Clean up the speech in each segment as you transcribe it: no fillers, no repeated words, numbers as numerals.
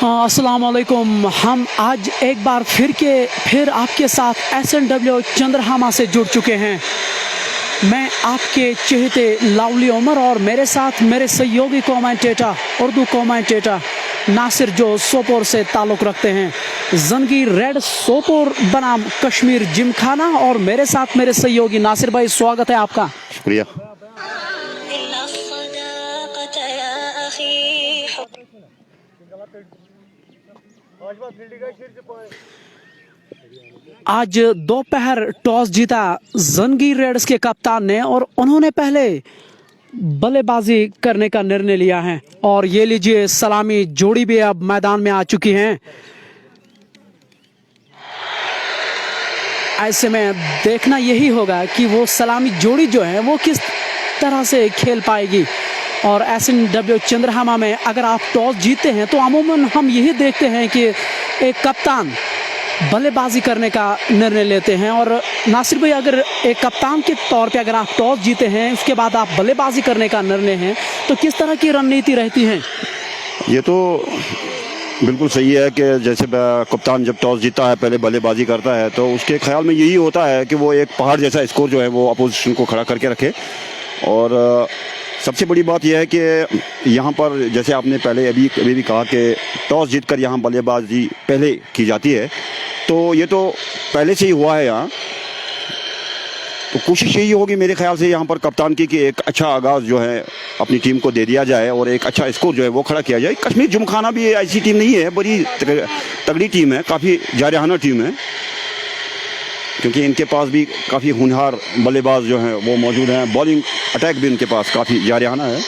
अस्सलाम वालेकुम। हम आज एक बार फिर आपके साथ SNW चंद्रहामा से जुड़ चुके हैं। मैं आपके चहेते लावली उमर और मेरे साथ मेरे सहयोगी कमेंटेटर उर्दू कमेंटेटर नासिर जो सोपोर से ताल्लुक़ रखते हैं। जंगीर रेड सोपोर बनाम कश्मीर जिमखाना और मेरे साथ मेरे सहयोगी नासिर भाई, स्वागत है आपका। शुक्रिया। आज दोपहर टॉस जीता जंगीर रेड्स के कप्तान ने और उन्होंने पहले बल्लेबाजी करने का निर्णय लिया है। और ये लीजिए, सलामी जोड़ी भी अब मैदान में आ चुकी हैं। ऐसे में देखना यही होगा कि वो सलामी जोड़ी जो है वो किस तरह से खेल पाएगी। और SNW चंद्रहामा में अगर आप टॉस जीतते हैं तो अमूमन हम यही देखते हैं कि एक कप्तान बल्लेबाजी करने का निर्णय लेते हैं। और नासिर भाई, अगर एक कप्तान के तौर पे अगर आप टॉस जीते हैं उसके बाद आप बल्लेबाजी करने का निर्णय है तो किस तरह की रणनीति रहती है? ये तो बिल्कुल सही है कि जैसे कप्तान जब टॉस जीता है पहले बल्लेबाजी करता है तो उसके ख्याल में यही होता है कि वो एक पहाड़ जैसा स्कोर जो है वो अपोजिशन को खड़ा करके रखे। और सबसे बड़ी बात यह है कि यहाँ पर जैसे आपने पहले अभी भी कहा कि टॉस जीतकर यहाँ बल्लेबाजी पहले की जाती है, तो ये तो पहले से ही हुआ है यहाँ। तो कोशिश यही होगी मेरे ख्याल से यहाँ पर कप्तान की कि एक अच्छा आगाज़ जो है अपनी टीम को दे दिया जाए और एक अच्छा स्कोर जो है वो खड़ा किया जाए। कश्मीर जिमखाना भी ऐसी टीम नहीं है, बड़ी तगड़ी टीम है, काफ़ी जारहाना टीम है, क्योंकि इनके पास भी काफ़ी होनहार बल्लेबाज जो हैं वो मौजूद हैं। बॉलिंग अटैक भी इनके पास काफ़ी जारहाना है।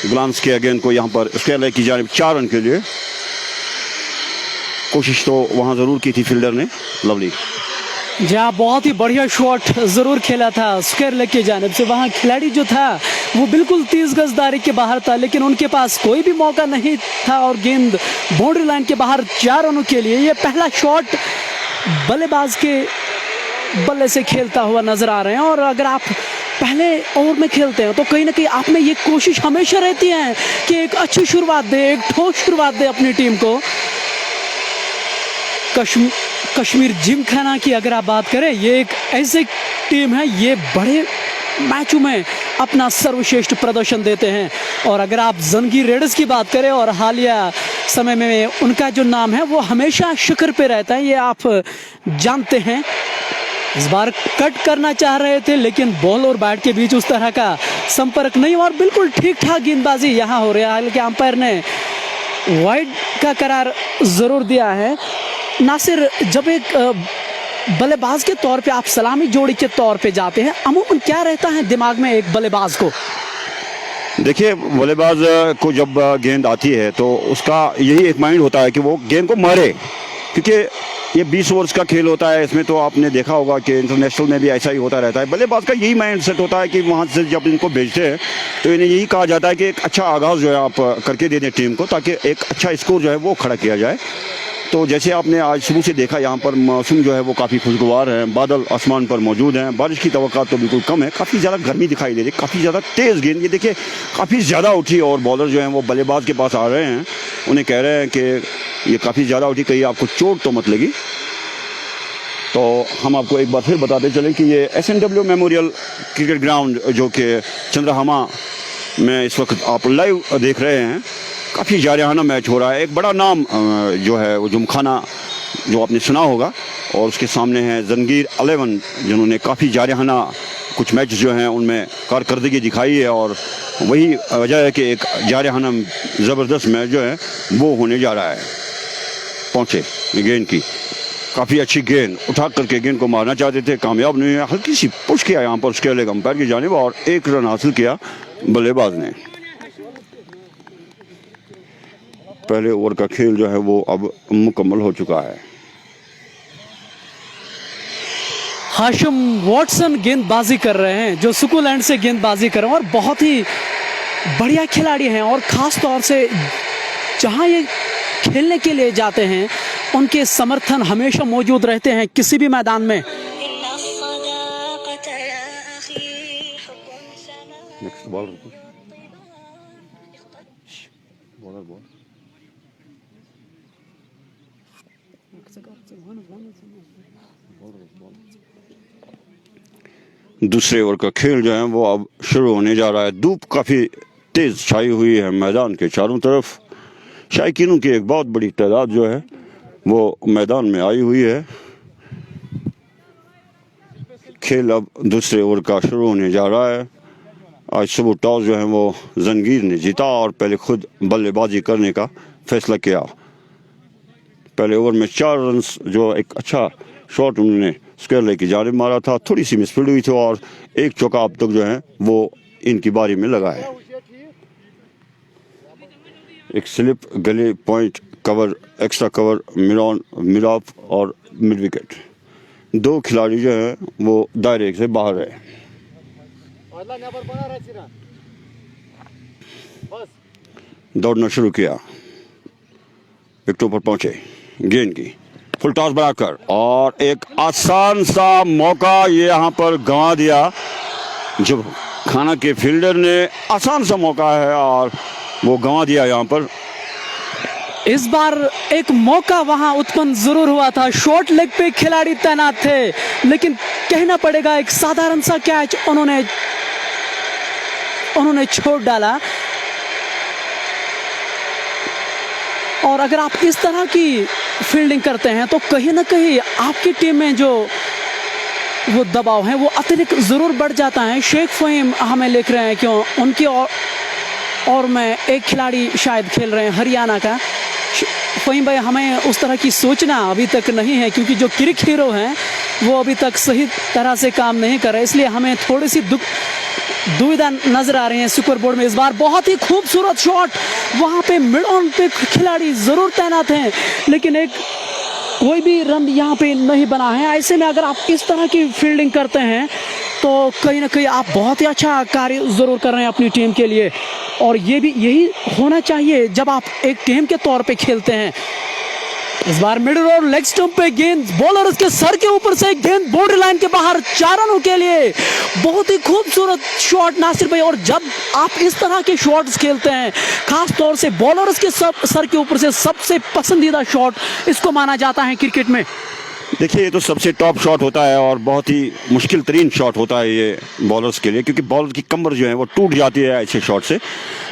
ग्लांस के गेंद को यहाँ पर स्क्वायर लेग की जानिब 4 रन के लिए कोशिश तो वहाँ ज़रूर की थी फील्डर ने, लवली। जहाँ बहुत ही बढ़िया शॉट ज़रूर खेला था स्क्वायर लेग की जानिब से। वहाँ खिलाड़ी जो था वो बिल्कुल 30 गज दायरे के बाहर था, लेकिन उनके पास कोई भी मौका नहीं था और गेंद बाउंड्री लाइन के बाहर 4 रनों के लिए। ये पहला शॉट बल्लेबाज के बल्ले से खेलता हुआ नजर आ रहे हैं। और अगर आप पहले ओवर में खेलते हैं तो कहीं ना कहीं आप में ये कोशिश हमेशा रहती है कि एक अच्छी शुरुआत दे, एक ठोस शुरुआत दे अपनी टीम को। कश्मीर जिमखाना की अगर आप बात करें, ये एक ऐसी टीम है, ये बड़े मैचों में अपना सर्वश्रेष्ठ प्रदर्शन देते हैं। और अगर आप जंगीर रेड्स की बात करें और हालिया समय में उनका जो नाम है वो हमेशा शिखर पे रहता है, ये आप जानते हैं। इस बार कट करना चाह रहे थे लेकिन बॉल और बैट के बीच उस तरह का संपर्क नहीं और बिल्कुल ठीक ठाक गेंदबाजी यहाँ हो रही है। हालांकि अंपायर ने वाइड का करार ज़रूर दिया है। नासिर, जब एक बल्लेबाज के तौर पे आप सलामी जोड़ी के तौर पे जाते हैं, अमूमन क्या रहता है दिमाग में एक बल्लेबाज को? देखिए, बल्लेबाज को जब गेंद आती है तो उसका यही एक माइंड होता है कि वो गेंद को मारे, क्योंकि ये 20 ओवर्स का खेल होता है। इसमें तो आपने देखा होगा कि इंटरनेशनल में भी ऐसा ही होता रहता है। बल्लेबाज का यही माइंड सेट होता है कि वहाँ से जब इनको भेजते हैं तो इन्हें यही कहा जाता है कि एक अच्छा आगाज़ जो है आप करके दे दें टीम को, ताकि एक अच्छा स्कोर जो है वो खड़ा किया जाए। तो जैसे आपने आज शुरू से देखा, यहाँ पर मौसम जो है वो काफ़ी खुशगवार है, बादल आसमान पर मौजूद हैं, बारिश की तवक्का तो बिल्कुल कम है, काफ़ी ज़्यादा गर्मी दिखाई दे रही है, काफ़ी ज़्यादा तेज़ गेंद, ये देखिए काफ़ी ज़्यादा उठी और बॉलर जो हैं वो बल्लेबाज के पास आ रहे हैं, उन्हें कह रहे हैं कि ये काफ़ी ज़्यादा उठी, कहीं आपको चोट तो मत लगी। तो हम आपको एक बार फिर बताते चलें कि ये SNW मेमोरियल क्रिकेट ग्राउंड जो कि चंद्रहामा में इस वक्त आप लाइव देख रहे हैं, काफ़ी जारहाना मैच हो रहा है। एक बड़ा नाम जो है वो जिमखाना, जो आपने सुना होगा, और उसके सामने है जंगीर 11, जिन्होंने काफ़ी जारहाना कुछ मैच जो हैं उनमें कारकर्दगी दिखाई है। और वही वजह है कि एक जारहाना ज़बरदस्त मैच जो है वो होने जा रहा है। पहुँचे गेंद की, काफ़ी अच्छी गेंद उठा करके गेंद को मारना चाहते थे, कामयाब नहीं हुआ। हल्की सी पुश किया यहाँ पर उसके लेग अंपायर की जानिब और 1 रन हासिल किया बल्लेबाज ने। पहले ओवर का खेल जो है वो अब मुकम्मल हो चुका है। हाशिम वॉटसन गेंदबाजी कर रहे हैं, जो सुकुलैंड से गेंदबाजी कर रहे हैं और बहुत ही बढ़िया खिलाड़ी हैं। और ख़ास तौर से जहां ये खेलने के लिए जाते हैं उनके समर्थन हमेशा मौजूद रहते हैं किसी भी मैदान में। दूसरे ओवर का खेल जो है वो अब शुरू होने जा रहा है। धूप काफ़ी तेज़ छाई हुई है मैदान के चारों तरफ। शायकीनों की एक बहुत बड़ी तादाद जो है वो मैदान में आई हुई है। खेल अब दूसरे ओवर का शुरू होने जा रहा है। आज सुबह टॉस जो है वो जंगीर ने जीता और पहले खुद बल्लेबाजी करने का फैसला किया। पहले ओवर में 4 रन जो एक अच्छा शॉट उन्होंने स्क्वेयर की जानिब मारा था, थोड़ी सी मिसफील्ड हुई थी और एक चौका अब तक जो है वो इनकी बारी में लगा है। एक स्लिप, गले, point, cover, extra cover, mid of और मिड विकेट, 2 खिलाड़ी जो है वो दायरे से बाहर है। दौड़ना शुरू किया, विकेटों पर पहुंचे, गेंद की फुल टॉस बनाकर और एक आसान सा मौका ये यहाँ पर गंवा दिया। जो खाना के फील्डर ने आसान सा मौका है और वो गंवा दिया यहाँ पर। इस बार एक मौका वहां उत्पन्न जरूर हुआ था, शॉर्ट लेग पे खिलाड़ी तैनात थे, लेकिन कहना पड़ेगा एक साधारण सा कैच उन्होंने छोड़ डाला। और अगर आप इस तरह की फील्डिंग करते हैं तो कहीं ना कहीं आपकी टीम में जो वो दबाव है वो अतिरिक्त जरूर बढ़ जाता है। शेख फहीम हमें लिख रहे हैं क्यों उनकी और मैं एक खिलाड़ी शायद खेल रहे हैं हरियाणा का। फहीम भाई, हमें उस तरह की सोचना अभी तक नहीं है क्योंकि जो क्रिक हीरो हैं वो अभी तक सही तरह से काम नहीं कर रहे, इसलिए हमें थोड़ी सी दुविधा नजर आ रही है स्कोर बोर्ड में। इस बार बहुत ही खूबसूरत शॉट, वहां पे मिड ऑन पे खिलाड़ी जरूर तैनात हैं लेकिन कोई भी रन यहाँ पे नहीं बना है। ऐसे में अगर आप इस तरह की फील्डिंग करते हैं तो कहीं ना कहीं आप बहुत ही अच्छा कार्य जरूर कर रहे हैं अपनी टीम के लिए, और यही होना चाहिए जब आप एक टीम के तौर पे खेलते हैं। इस बार मिडिल और लेग स्टंप पे गेंद, बॉलर उसके सर के ऊपर से गेंद बाउंड्री लाइन के बाहर, 4 रनों के लिए। बहुत ही खूबसूरत शॉट नासिर भाई। और जब आप इस तरह के शॉट्स खेलते हैं, खास तौर से बॉलर्स के सर के ऊपर से सबसे पसंदीदा शॉट इसको माना जाता है क्रिकेट में। देखिए, ये तो सबसे टॉप शॉट होता है और बहुत ही मुश्किल तरीन शॉट होता है ये बॉलर्स के लिए, क्योंकि बॉलर की कमर जो है वो टूट जाती है ऐसे शॉट से।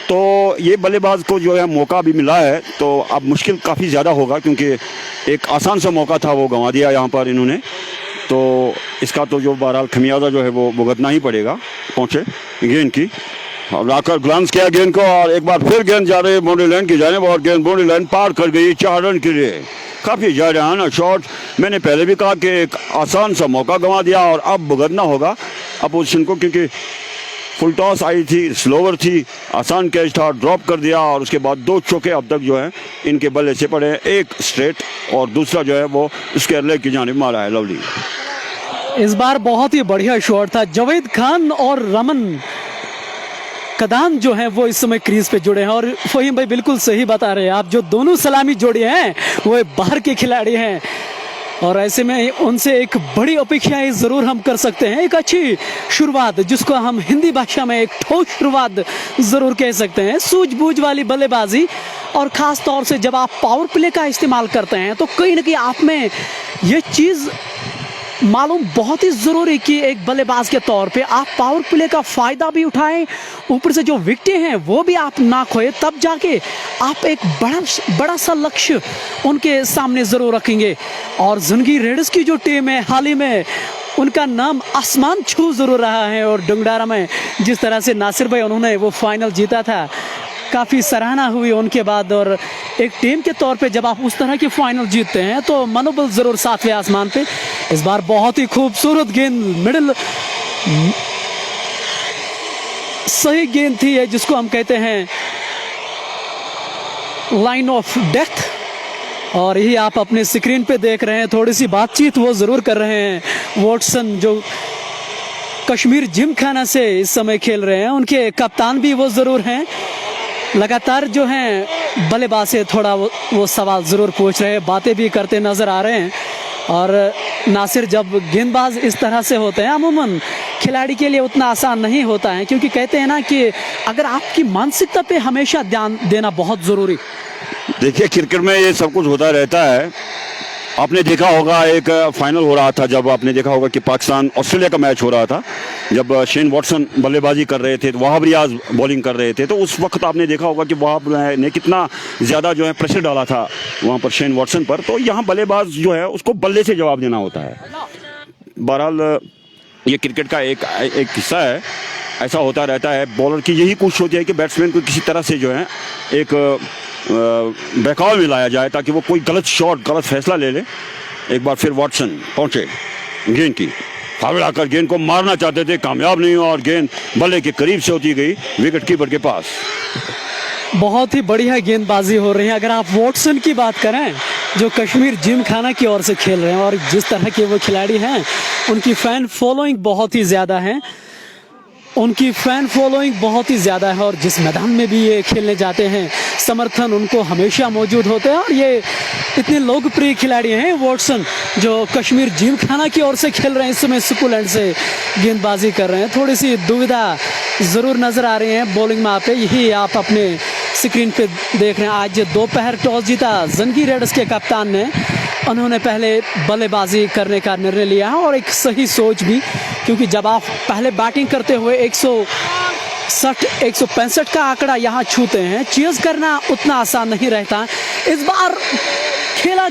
तो ये बल्लेबाज को जो है मौका भी मिला है, तो अब मुश्किल काफ़ी ज़्यादा होगा क्योंकि एक आसान सा मौका था वो गंवा दिया यहाँ पर इन्होंने। तो इसका तो जो बहरहाल खमियाजा जो है वो भुगतना ही पड़ेगा। पहुँचे गेंद की और आकर ग्लांस किया गेंद को और एक बार फिर गेंद जा रही है बाउंड्री लाइन की जानिब और गेंद बाउंड्री लाइन पार कर गई 4 रन के लिए। काफ़ी जायराना शॉट। मैंने पहले भी कहा कि एक आसान सा मौका गंवा दिया और अब भुगतना होगा अपोजिशन को, क्योंकि फुल टॉस आई थी, स्लोवर थी, आसान कैच था, ड्रॉप कर दिया और उसके बाद 2 चौके अब तक जो है इनके बल्ले से पड़े, एक स्ट्रेट और दूसरा जो है वो स्क्वायर लेग की जानिब मारा है लवली। इस बार बहुत ही बढ़िया शॉट था। जावेद खान और रमन कदान जो है वो इस समय क्रीज पे जुड़े हैं और फहीम भाई बिल्कुल सही बता रहे हैं आप, जो दोनों सलामी जोड़े हैं वो बाहर के खिलाड़ी हैं और ऐसे में उनसे एक बड़ी अपेक्षाएं जरूर हम कर सकते हैं। एक अच्छी शुरुआत, जिसको हम हिंदी भाषा में एक ठोस शुरुआत जरूर कह सकते हैं, सूझबूझ वाली बल्लेबाजी। और खास तौर से जब आप पावर प्ले का इस्तेमाल करते हैं तो कहीं ना कहीं आप में ये चीज़ मालूम बहुत ही जरूरी कि एक बल्लेबाज के तौर पे आप पावर प्ले का फायदा भी उठाएं, ऊपर से जो विकेटें हैं वो भी आप ना खोए, तब जाके आप एक बड़ा सा लक्ष्य उनके सामने जरूर रखेंगे। और जंगीर रेडर्स की जो टीम है हाल ही में उनका नाम आसमान छू जरूर रहा है और डुंगडारा में जिस तरह से नासिर भाई उन्होंने वो फाइनल जीता था, काफ़ी सराहना हुई उनके बाद। और एक टीम के तौर पे जब आप उस तरह की फाइनल जीतते हैं तो मनोबल जरूर सातवें आसमान पे। इस बार बहुत ही खूबसूरत गेंद, मिडिल सही गेंद थी है जिसको हम कहते हैं लाइन ऑफ डेथ, और यही आप अपने स्क्रीन पे देख रहे हैं। थोड़ी सी बातचीत वो जरूर कर रहे हैं वॉटसन, जो कश्मीर जिमखाना से इस समय खेल रहे हैं, उनके कप्तान भी वो जरूर हैं। लगातार जो हैं बल्लेबाज से थोड़ा वो सवाल ज़रूर पूछ रहे हैं, बातें भी करते नज़र आ रहे हैं। और नासिर, जब गेंदबाज इस तरह से होते हैं अमूमन खिलाड़ी के लिए उतना आसान नहीं होता है, क्योंकि कहते हैं ना कि अगर आपकी मानसिकता पे हमेशा ध्यान देना बहुत ज़रूरी। देखिए, क्रिकेट में ये सब कुछ होता रहता है। आपने देखा होगा एक फाइनल हो रहा था, जब आपने देखा होगा कि पाकिस्तान ऑस्ट्रेलिया का मैच हो रहा था, जब शेन वॉटसन बल्लेबाजी कर रहे थे तो वहाब रियाज बॉलिंग कर रहे थे, तो उस वक्त आपने देखा होगा कि वहाब ने कितना ज़्यादा जो है प्रेशर डाला था वहाँ पर शेन वॉटसन पर। तो यहाँ बल्लेबाज जो है उसको बल्ले से जवाब देना होता है। बहरहाल ये क्रिकेट का एक हिस्सा है, ऐसा होता रहता है। बॉलर की यही कोशिश होती है कि बैट्समैन को किसी तरह से जो है एक बहकाव में लाया जाए ताकि वो कोई गलत शॉट, गलत फैसला ले ले। एक बार फिर वॉटसन पहुंचे गेंद की फावड़ आकर गेंद को मारना चाहते थे, कामयाब नहीं हुआ और गेंद बल्ले के करीब से होती गई विकेट कीपर के पास। बहुत ही बढ़िया गेंदबाजी हो रही है। अगर आप वॉटसन की बात करें जो कश्मीर जिमखाना की ओर से खेल रहे हैं, और जिस तरह के वो खिलाड़ी हैं उनकी फैन फॉलोइंग बहुत ही ज़्यादा है, उनकी फ़ैन फॉलोइंग बहुत ही ज़्यादा है, और जिस मैदान में भी ये खेलने जाते हैं समर्थन उनको हमेशा मौजूद होते हैं। और ये इतने लोकप्रिय खिलाड़ी हैं वॉटसन जो कश्मीर जिमखाना की ओर से खेल रहे हैं, इस समय सुकुलैंड से गेंदबाजी कर रहे हैं। थोड़ी सी दुविधा ज़रूर नज़र आ रही है बॉलिंग में पे, यही आप अपने स्क्रीन पे देख रहे हैं। आज दोपहर टॉस जीता जंगी रेडर्स के कप्तान ने, उन्होंने पहले बल्लेबाजी करने का निर्णय लिया है, और एक सही सोच भी, क्योंकि जब आप पहले बैटिंग करते हुए 165 का आंकड़ा यहाँ छूते हैं, चेज़ करना उतना आसान नहीं रहता। इस बार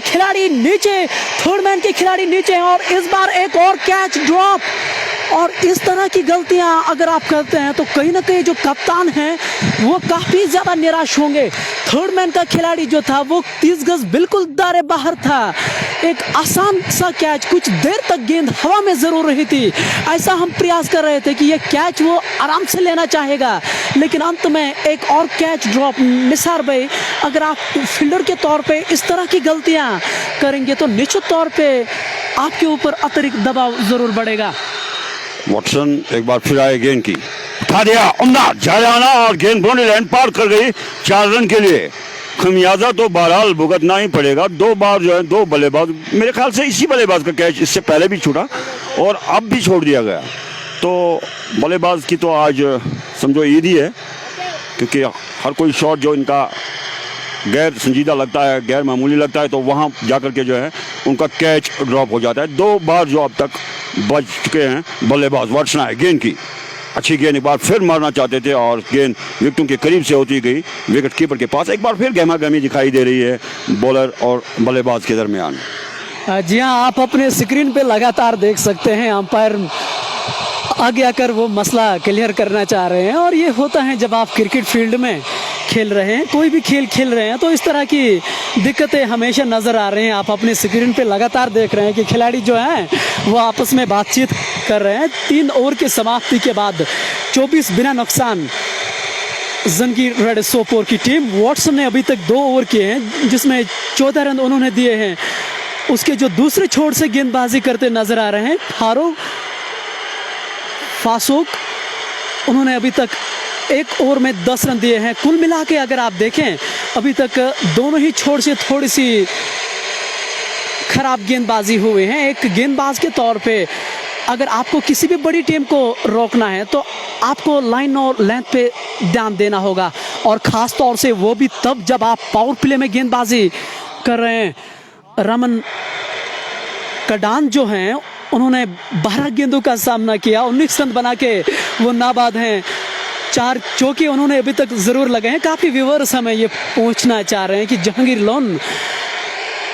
खिलाड़ी नीचे, थर्ड मैन के खिलाड़ी नीचे हैं, और इस बार एक और कैच ड्रॉप। और इस तरह की गलतियां अगर आप करते हैं तो कहीं ना कहीं जो कप्तान हैं वो काफ़ी ज़्यादा निराश होंगे। थर्ड मैन का खिलाड़ी जो था वो 30 गज बिल्कुल दायरे बाहर था। एक आसान सा कैच, कुछ देर तक गेंद हवा में ज़रूर रही थी, ऐसा हम प्रयास कर रहे थे कि ये कैच वो आराम से लेना चाहेगा, लेकिन अंत में एक और कैच ड्रॉप। निसार भाई, अगर आप फील्डर के तौर पे इस तरह की गलतियां करेंगे तो निश्चित तौर पे आपके ऊपर अतिरिक्त दबाव ज़रूर बढ़ेगा। वॉटसन एक बार फिर आए, गेंद की उठा दिया, उम्दा जाना, और गेंद बाउंड्री लाइन पार कर गई 4 रन के लिए। खमियाजा तो बहरहाल भुगतना ही पड़ेगा। 2 बार जो है 2 बल्लेबाज, मेरे ख्याल से इसी बल्लेबाज का कैच इससे पहले भी छूटा और अब भी छोड़ दिया गया। तो बल्लेबाज की तो आज समझो ईद ही है, क्योंकि हर कोई शॉट जो इनका गैर संजीदा लगता है, गैर मामूली लगता है, तो वहाँ जाकर के जो है उनका कैच ड्रॉप हो जाता है। 2 बार जो अब तक बच चुके हैं बल्लेबाज। वॉटसन आए, गेंद की अच्छी गेंद, एक बार फिर मारना चाहते थे और गेंद विकेटों के करीब से होती गई विकेट कीपर के पास। एक बार फिर गहमा गहमी दिखाई दे रही है बॉलर और बल्लेबाज के दरमियान। जी हाँ, आप अपने स्क्रीन पे लगातार देख सकते हैं अंपायर आगे आकर वो मसला क्लियर करना चाह रहे हैं। और ये होता है जब आप क्रिकेट फील्ड में खेल रहे हैं, कोई भी खेल खेल रहे हैं, तो इस तरह की दिक्कतें हमेशा नज़र आ रही हैं। आप अपने स्क्रीन पे लगातार देख रहे हैं कि खिलाड़ी जो हैं वो आपस में बातचीत कर रहे हैं। 3 ओवर की समाप्ति के बाद 24 बिना नुकसान जंगी रेड सोपोर की टीम। वॉटसन ने अभी तक 2 ओवर किए हैं जिसमें 14 रन उन्होंने दिए हैं। उसके जो दूसरे छोर से गेंदबाजी करते नजर आ रहे हैं फासूक, उन्होंने अभी तक 1 ओवर में 10 रन दिए हैं। कुल मिला के अगर आप देखें अभी तक दोनों ही छोर से थोड़ी सी खराब गेंदबाजी हुए हैं। एक गेंदबाज के तौर पे अगर आपको किसी भी बड़ी टीम को रोकना है तो आपको लाइन और लेंथ पे ध्यान देना होगा, और ख़ास तौर से वो भी तब जब आप पावर प्ले में गेंदबाजी कर रहे हैं। रमन कडान जो हैं उन्होंने 12 गेंदों का सामना किया, 19 रन बना के वो नाबाद हैं। 4 चौके उन्होंने अभी तक ज़रूर लगे हैं। काफ़ी व्यूअर्स हमें ये पूछना चाह रहे हैं कि जहांगीर लोन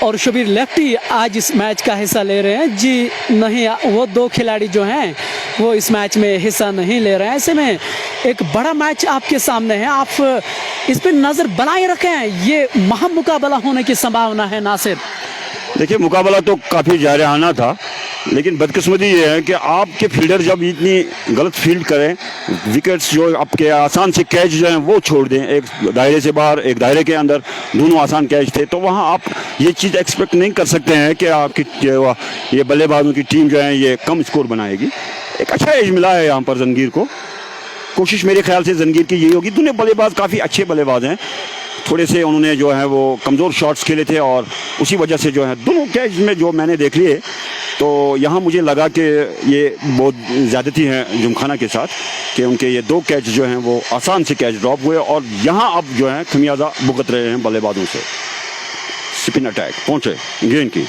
और शबीर लेफ्टी आज इस मैच का हिस्सा ले रहे हैं। जी नहीं, वो 2 खिलाड़ी जो हैं वो इस मैच में हिस्सा नहीं ले रहे हैं। ऐसे में एक बड़ा मैच आपके सामने है, आप इस पर नज़र बनाए रखें। ये महान मुकाबला होने की संभावना है। नासिर, देखिए, मुकाबला तो काफ़ी जारहाना था, लेकिन बदकिस्मती ये है कि आपके फील्डर जब इतनी गलत फील्ड करें, विकेट्स जो आपके आसान से कैच जो हैं वो छोड़ दें, एक दायरे से बाहर एक दायरे के अंदर, दोनों आसान कैच थे, तो वहाँ आप ये चीज़ एक्सपेक्ट नहीं कर सकते हैं कि आपकी ये बल्लेबाजों की टीम जो है ये कम स्कोर बनाएगी। एक अच्छा एज मिला है यहाँ पर जंगीर को। कोशिश मेरे ख्याल से जंगीर की यही होगी। दोनों बल्लेबाज काफ़ी अच्छे बल्लेबाज हैं, थोड़े से उन्होंने जो है वो कमज़ोर शॉट्स खेले थे और उसी वजह से जो है दोनों कैच में जो मैंने देख लिए, तो यहाँ मुझे लगा कि ये बहुत ज़्यादती हैं जिमखाना के साथ कि उनके ये 2 कैच जो हैं वो आसान से कैच ड्रॉप हुए, और यहाँ अब जो है खमियाजा भुगत रहे हैं बल्लेबाजों से। स्पिन अटैक पहुँचे, गेंद की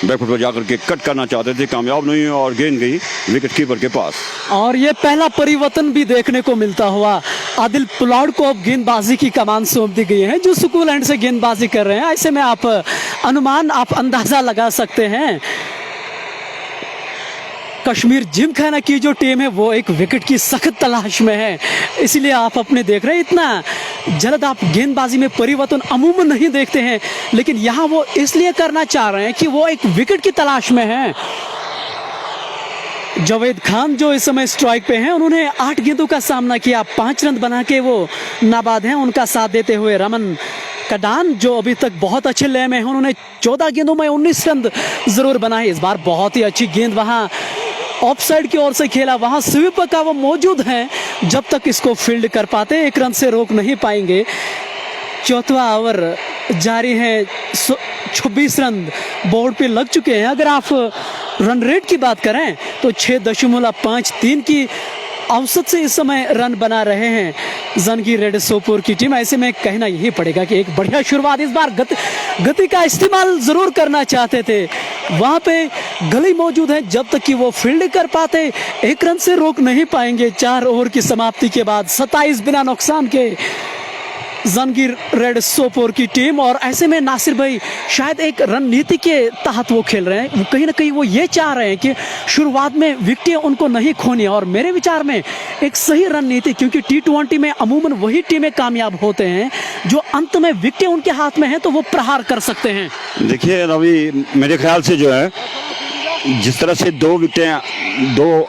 बैकफुट पर जाकर के कट करना चाहते थे, कामयाब नहीं हुए और गेंद गई विकेट कीपर के पास। और ये पहला परिवर्तन भी देखने को मिलता हुआ। आदिल पुलाड़ को अब गेंदबाजी की कमान सौंप दी गई है, जो सुकूल एंड से गेंदबाजी कर रहे हैं। ऐसे में आप अंदाजा लगा सकते हैं कश्मीर जिमखाना की जो टीम है वो एक विकेट की सख्त तलाश में है। इसलिए आप अपने देख रहे हैं इतना जल्द आप गेंदबाजी में परिवर्तन अमूमन नहीं देखते हैं, लेकिन यहाँ वो इसलिए करना चाह रहे हैं कि वो एक विकेट की तलाश में हैं। जावेद खान जो इस समय स्ट्राइक पे हैं, उन्होंने 8 गेंदों का सामना किया, 5 रन बना के वो नाबाद हैं। उनका साथ देते हुए रमन कडान जो अभी तक बहुत अच्छे लय में हैं, उन्होंने 14 गेंदों में 19 रन जरूर बनाए। इस बार बहुत ही अच्छी गेंद वहां ऑफ साइड की ओर से खेला, वहां स्वीपर का वो मौजूद है। जब तक इसको फील्ड कर पाते 1 रन से रोक नहीं पाएंगे। चौथा ओवर जारी है, 26 रन बोर्ड पे लग चुके हैं। अगर आप रन रेट की बात करें तो 6.53 की औसत से इस समय रन बना रहे हैं जंगी रेड सोपोर की टीम। ऐसे में कहना यही पड़ेगा कि एक बढ़िया शुरुआत। इस बार गति का इस्तेमाल जरूर करना चाहते थे, वहां पे गली मौजूद है। जब तक कि वो फील्ड कर पाते 1 रन से रोक नहीं पाएंगे। 4 ओवर की समाप्ति के बाद 27 बिना नुकसान के जंगीर रेड सोपोर की टीम। और ऐसे में नासिर भाई शायद एक रणनीति के तहत वो खेल रहे हैं, कहीं ना कहीं वो ये चाह रहे हैं कि शुरुआत में विकेटें उनको नहीं खोनी। और मेरे विचार में एक सही रणनीति, क्योंकि T20 में अमूमन वही टीमें कामयाब होते हैं जो अंत में विकेटें उनके हाथ में हैं तो वो प्रहार कर सकते हैं। देखिए रवि, मेरे ख्याल से जो है जिस तरह से 2 विकेटें, 2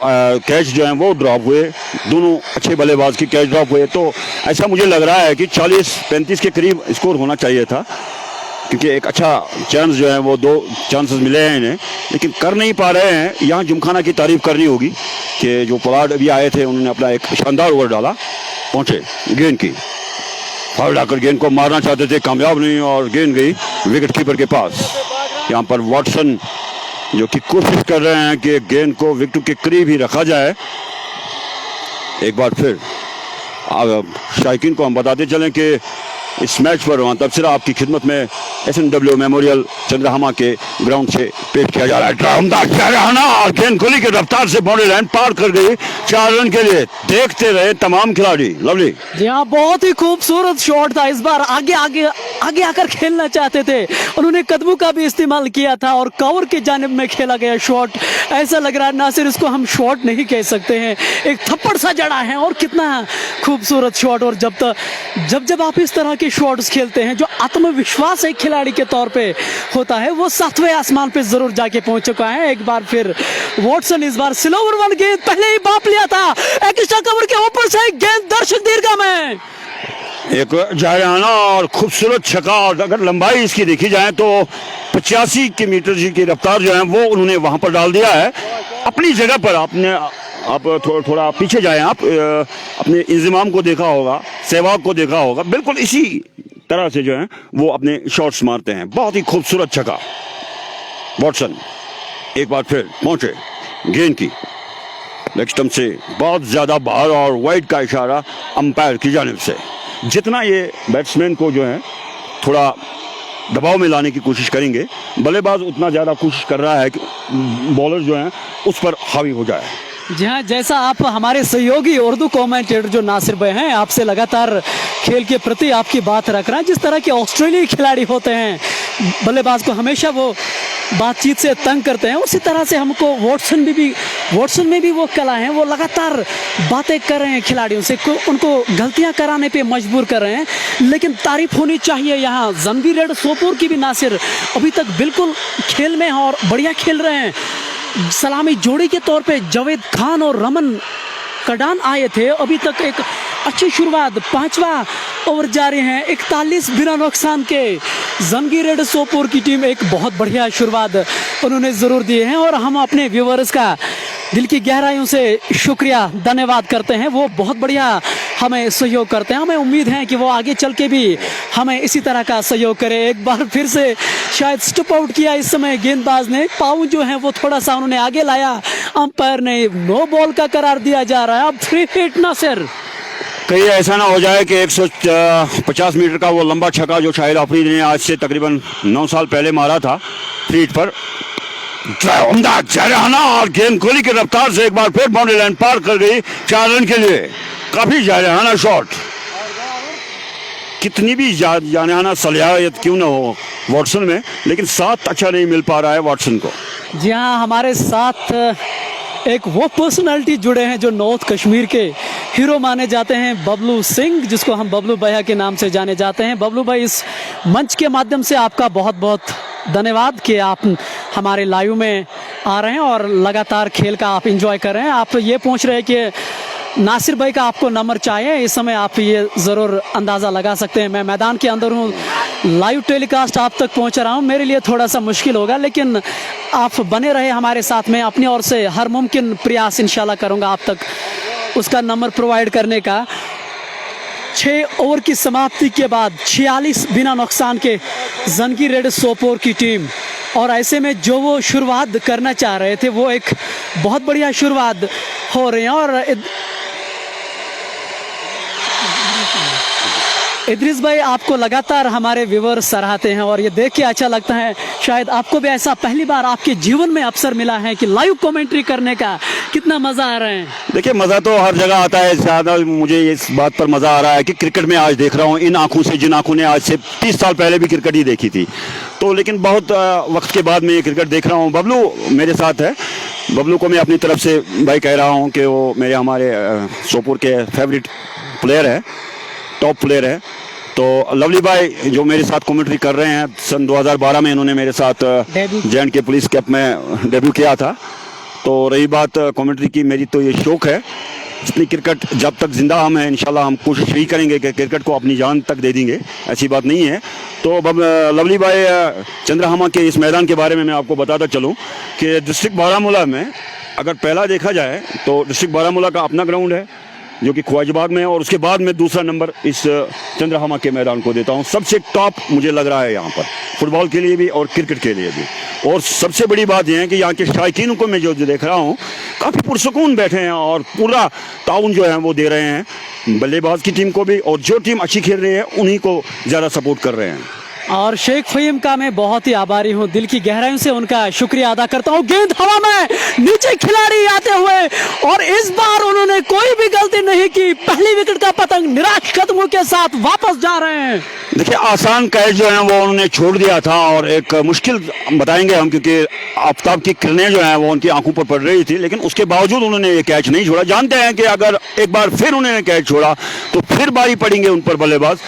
कैच जो हैं वो ड्रॉप हुए, दोनों अच्छे बल्लेबाज की कैच ड्रॉप हुए, तो ऐसा मुझे लग रहा है कि 40-35 के करीब स्कोर होना चाहिए था, क्योंकि एक अच्छा चांस जो है वो 2 चांसेस मिले हैं इन्हें, लेकिन कर नहीं पा रहे हैं। यहाँ जिमखाना की तारीफ करनी होगी कि जो पुलाड़ अभी आए थे उन्होंने अपना एक शानदार ओवर डाला, पहुँचे गेंद की फाउल डाकर गेंद को मारना चाहते थे, कामयाब नहीं और गेंद गई विकेट कीपर के पास। यहाँ पर वॉटसन जो कि कोशिश कर रहे हैं कि गेंद को विकेट के करीब ही रखा जाए। एक बार फिर शायकीन को हम बताते चलें कि इस मैच पर वहाँ तबसरा आपकी खिदमत में SNW मेमोरियल चंद्रहमा के ग्राउंड से पेश किया जा रहा है। ड्राउमदार रहना और गेंद गोली की रफ्तार से बाउंड्री लाइन पार कर गई 4 रन के लिए। देखते रहे तमाम खिलाड़ी। लवली जी हाँ, बहुत ही खूबसूरत शॉट था। इस बार आगे आगे आगे आकर खेलना चाहते थे, उन्होंने कदमों का भी इस्तेमाल किया था और कवर के जानिब में खेला गया शॉट। ऐसा लग रहा है नासिर इसको हम शॉट नहीं कह सकते हैं, एक थप्पड़ सा जड़ा है। और कितना खूबसूरत शॉट। और जब आप इस तरह के शॉट्स खेलते हैं, जो आत्मविश्वास एक खिलाड़ी के तौर पे होता है, वो 7वें आसमान पे जरूर जाके पहुंच चुका है। एक बार फिर वॉटसन इस बार स्लोवर 1 गेंद पहले ही बाप लिया था, एक्स्ट्रा कवर के ऊपर से गेंद दर्शक दीर्घा में एक जायराना और खूबसूरत छक्का। और अगर लंबाई इसकी देखी जाए तो 85 किलोमीटर की रफ्तार जो है वो उन्होंने वहां पर डाल दिया है अपनी जगह पर। आप थोड़ा पीछे जाएं, आप अपने इंतजाम को देखा होगा, सहवाग को देखा होगा, बिल्कुल इसी तरह से जो है वो अपने शॉट्स मारते हैं। बहुत ही खूबसूरत छक्का। वॉटसन एक बार फिर पहुंचे गेंद की लेग स्टंप से बहुत ज्यादा बाहर और वाइड का इशारा अंपायर की जानिब से। जितना ये बैट्समैन को जो है थोड़ा दबाव में लाने की कोशिश करेंगे, बल्लेबाज उतना ज़्यादा कोशिश कर रहा है कि बॉलर जो है उस पर हावी हो जाए। जी हाँ, जैसा आप हमारे सहयोगी उर्दू कमेंटेटर जो नासिर भाई हैं, आपसे लगातार खेल के प्रति आपकी बात रख रहे हैं। जिस तरह के ऑस्ट्रेलियाई खिलाड़ी होते हैं, बल्लेबाज को हमेशा वो बातचीत से तंग करते हैं, उसी तरह से हमको वॉटसन में भी वो कला है, वो लगातार बातें कर रहे हैं खिलाड़ियों से, उनको गलतियां कराने पे मजबूर कर रहे हैं। लेकिन तारीफ होनी चाहिए यहाँ जंगीर रेड सोपोर की भी। नासिर अभी तक बिल्कुल खेल में और बढ़िया खेल रहे हैं। सलामी जोड़ी के तौर पे जावेद खान और रमन कडान आए थे। अभी तक एक अच्छी शुरुआत, 5वां ओवर जारी है, 41 बिना नुकसान के। जंगीर रेड सोपोर की टीम एक बहुत बढ़िया शुरुआत उन्होंने जरूर दी है और हम अपने व्यूअर्स का दिल की गहराइयों से शुक्रिया धन्यवाद करते हैं। वो बहुत बढ़िया हमें सहयोग करते हैं। हमें उम्मीद है कि वो आगे चल के भी हमें इसी तरह का सहयोग करे। एक बार फिर से शायद स्टप आउट किया इस समय गेंदबाज ने, पाँव जो है वो थोड़ा सा उन्होंने आगे लाया, अंपायर ने नो बॉल का करार दिया जा रहा है। अब 3 हिट नासिर, कहीं ऐसा ना हो जाए कि 150 मीटर का वो लंबा छक्का जो शाहिद आफरीदी ने आज से तकरीबन 9 साल पहले मारा था 3 हिट पर, उम्दा जारहाना और गेंद कोहली की रफ्तार से एक बार फिर बाउंड्री लाइन पार कर गई 4 रन के लिए। काफी जारहाना शॉट, कितनी भी जारहाना सलाहियत क्यों ना हो वॉटसन में, लेकिन साथ अच्छा नहीं मिल पा रहा है वॉटसन को। जी हाँ, हमारे साथ एक वो पर्सनालिटी जुड़े हैं जो नॉर्थ कश्मीर के हीरो माने जाते हैं, बबलू सिंह, जिसको हम बबलू भैया के नाम से जाने जाते हैं। बबलू भाई, इस मंच के माध्यम से आपका बहुत बहुत धन्यवाद कि आप हमारे लाइव में आ रहे हैं और लगातार खेल का आप एंजॉय कर रहे हैं। आप ये पूछ रहे हैं कि नासिर भाई का आपको नंबर चाहिए, इस समय आप ये ज़रूर अंदाज़ा लगा सकते हैं। मैं मैदान के अंदर हूँ, लाइव टेलीकास्ट आप तक पहुँच रहा हूँ, मेरे लिए थोड़ा सा मुश्किल होगा, लेकिन आप बने रहे हमारे साथ में। अपनी ओर से हर मुमकिन प्रयास इंशाल्लाह करूँगा आप तक उसका नंबर प्रोवाइड करने का। 6 ओवर की समाप्ति के बाद 46 बिना नुकसान के ज़नगी रेड्स सोपोर की टीम, और ऐसे में जो वो शुरुआत करना चाह रहे थे वो एक बहुत बढ़िया शुरुआत हो रही है। और इद्रिस भाई, आपको लगातार हमारे व्यूअर्स सराहते हैं और ये देख के अच्छा लगता है, शायद आपको भी ऐसा पहली बार आपके जीवन में अवसर मिला है कि लाइव कमेंट्री करने का। कितना मज़ा आ रहा है? देखिए, मज़ा तो हर जगह आता है, ज़्यादा मुझे इस बात पर मज़ा आ रहा है कि क्रिकेट में आज देख रहा हूँ इन आंखों से, जिन आंखों ने आज से 30 साल पहले भी क्रिकेट ही देखी थी, तो लेकिन बहुत वक्त के बाद मैं ये क्रिकेट देख रहा हूँ। बबलू मेरे साथ है, बबलू को मैं अपनी तरफ से भाई कह रहा हूँ कि वो मेरे हमारे सोपोर के फेवरेट प्लेयर है, टॉप प्लेयर है। तो लवली भाई जो मेरे साथ कमेंट्री कर रहे हैं, सन 2012 में इन्होंने मेरे साथ J&K पुलिस कैप में डेब्यू किया था। तो रही बात कमेंट्री की, मेरी तो ये शौक है, जितनी क्रिकेट जब तक जिंदा हम हैं इंशाल्लाह हम कोशिश यही करेंगे कि क्रिकेट को अपनी जान तक दे देंगे, ऐसी बात नहीं है। तो लवली भाई, चंद्रहामा के इस मैदान के बारे में मैं आपको बताता चलूँ कि डिस्ट्रिक्ट बारामूला में अगर पहला देखा जाए तो डिस्ट्रिक्ट बारामूला का अपना ग्राउंड है जो कि ख्वाजबाग में है, और उसके बाद में दूसरा नंबर इस चंद्रहामा के मैदान को देता हूँ। सबसे टॉप मुझे लग रहा है यहाँ पर, फुटबॉल के लिए भी और क्रिकेट के लिए भी। और सबसे बड़ी बात यह है कि यहाँ के शायकीन को मैं जो देख रहा हूँ काफ़ी पुरसकून बैठे हैं और पूरा ताउन जो है वो दे रहे हैं बल्लेबाज की टीम को भी, और जो टीम अच्छी खेल रही है उन्हीं को ज़्यादा सपोर्ट कर रहे हैं। और शेख फहीम का मैं बहुत ही आभारी हूँ, दिल की गहराइयों से उनका शुक्रिया अदा करता हूँ। गेंद हवा में, नीचे खिलाड़ी आते हुए, और इस बार उन्होंने कोई भी गलती नहीं की। पहली विकेट का पतंग निराश कदमों के साथ वापस जा रहे हैं। देखिए, आसान कैच जो है वो उन्होंने छोड़ दिया था, और एक मुश्किल बताएंगे हम क्योंकि आफ्ताब की किरणें जो हैं वो उनकी आंखों पर पड़ रही थी, लेकिन उसके बावजूद उन्होंने ये कैच नहीं छोड़ा। जानते हैं कि अगर एक बार फिर उन्होंने कैच छोड़ा तो फिर बारी पड़ेंगे उन पर बल्लेबाज।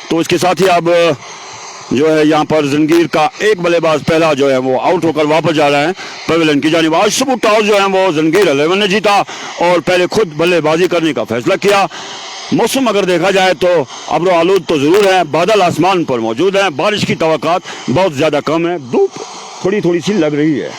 तो इसके साथ ही अब जो है यहाँ पर जंगीर का एक बल्लेबाज पहला जो है वो आउट होकर वापस जा रहा है पवेलियन की जानिब। आज सुबह टॉस जो है वो जंगीर 11 ने जीता और पहले खुद बल्लेबाजी करने का फैसला किया। मौसम अगर देखा जाए तो अब्रो आलूद तो जरूर है, बादल आसमान पर मौजूद है, बारिश की तवक्कात बहुत ज्यादा कम है, धूप थोड़ी थोड़ी सी लग रही है।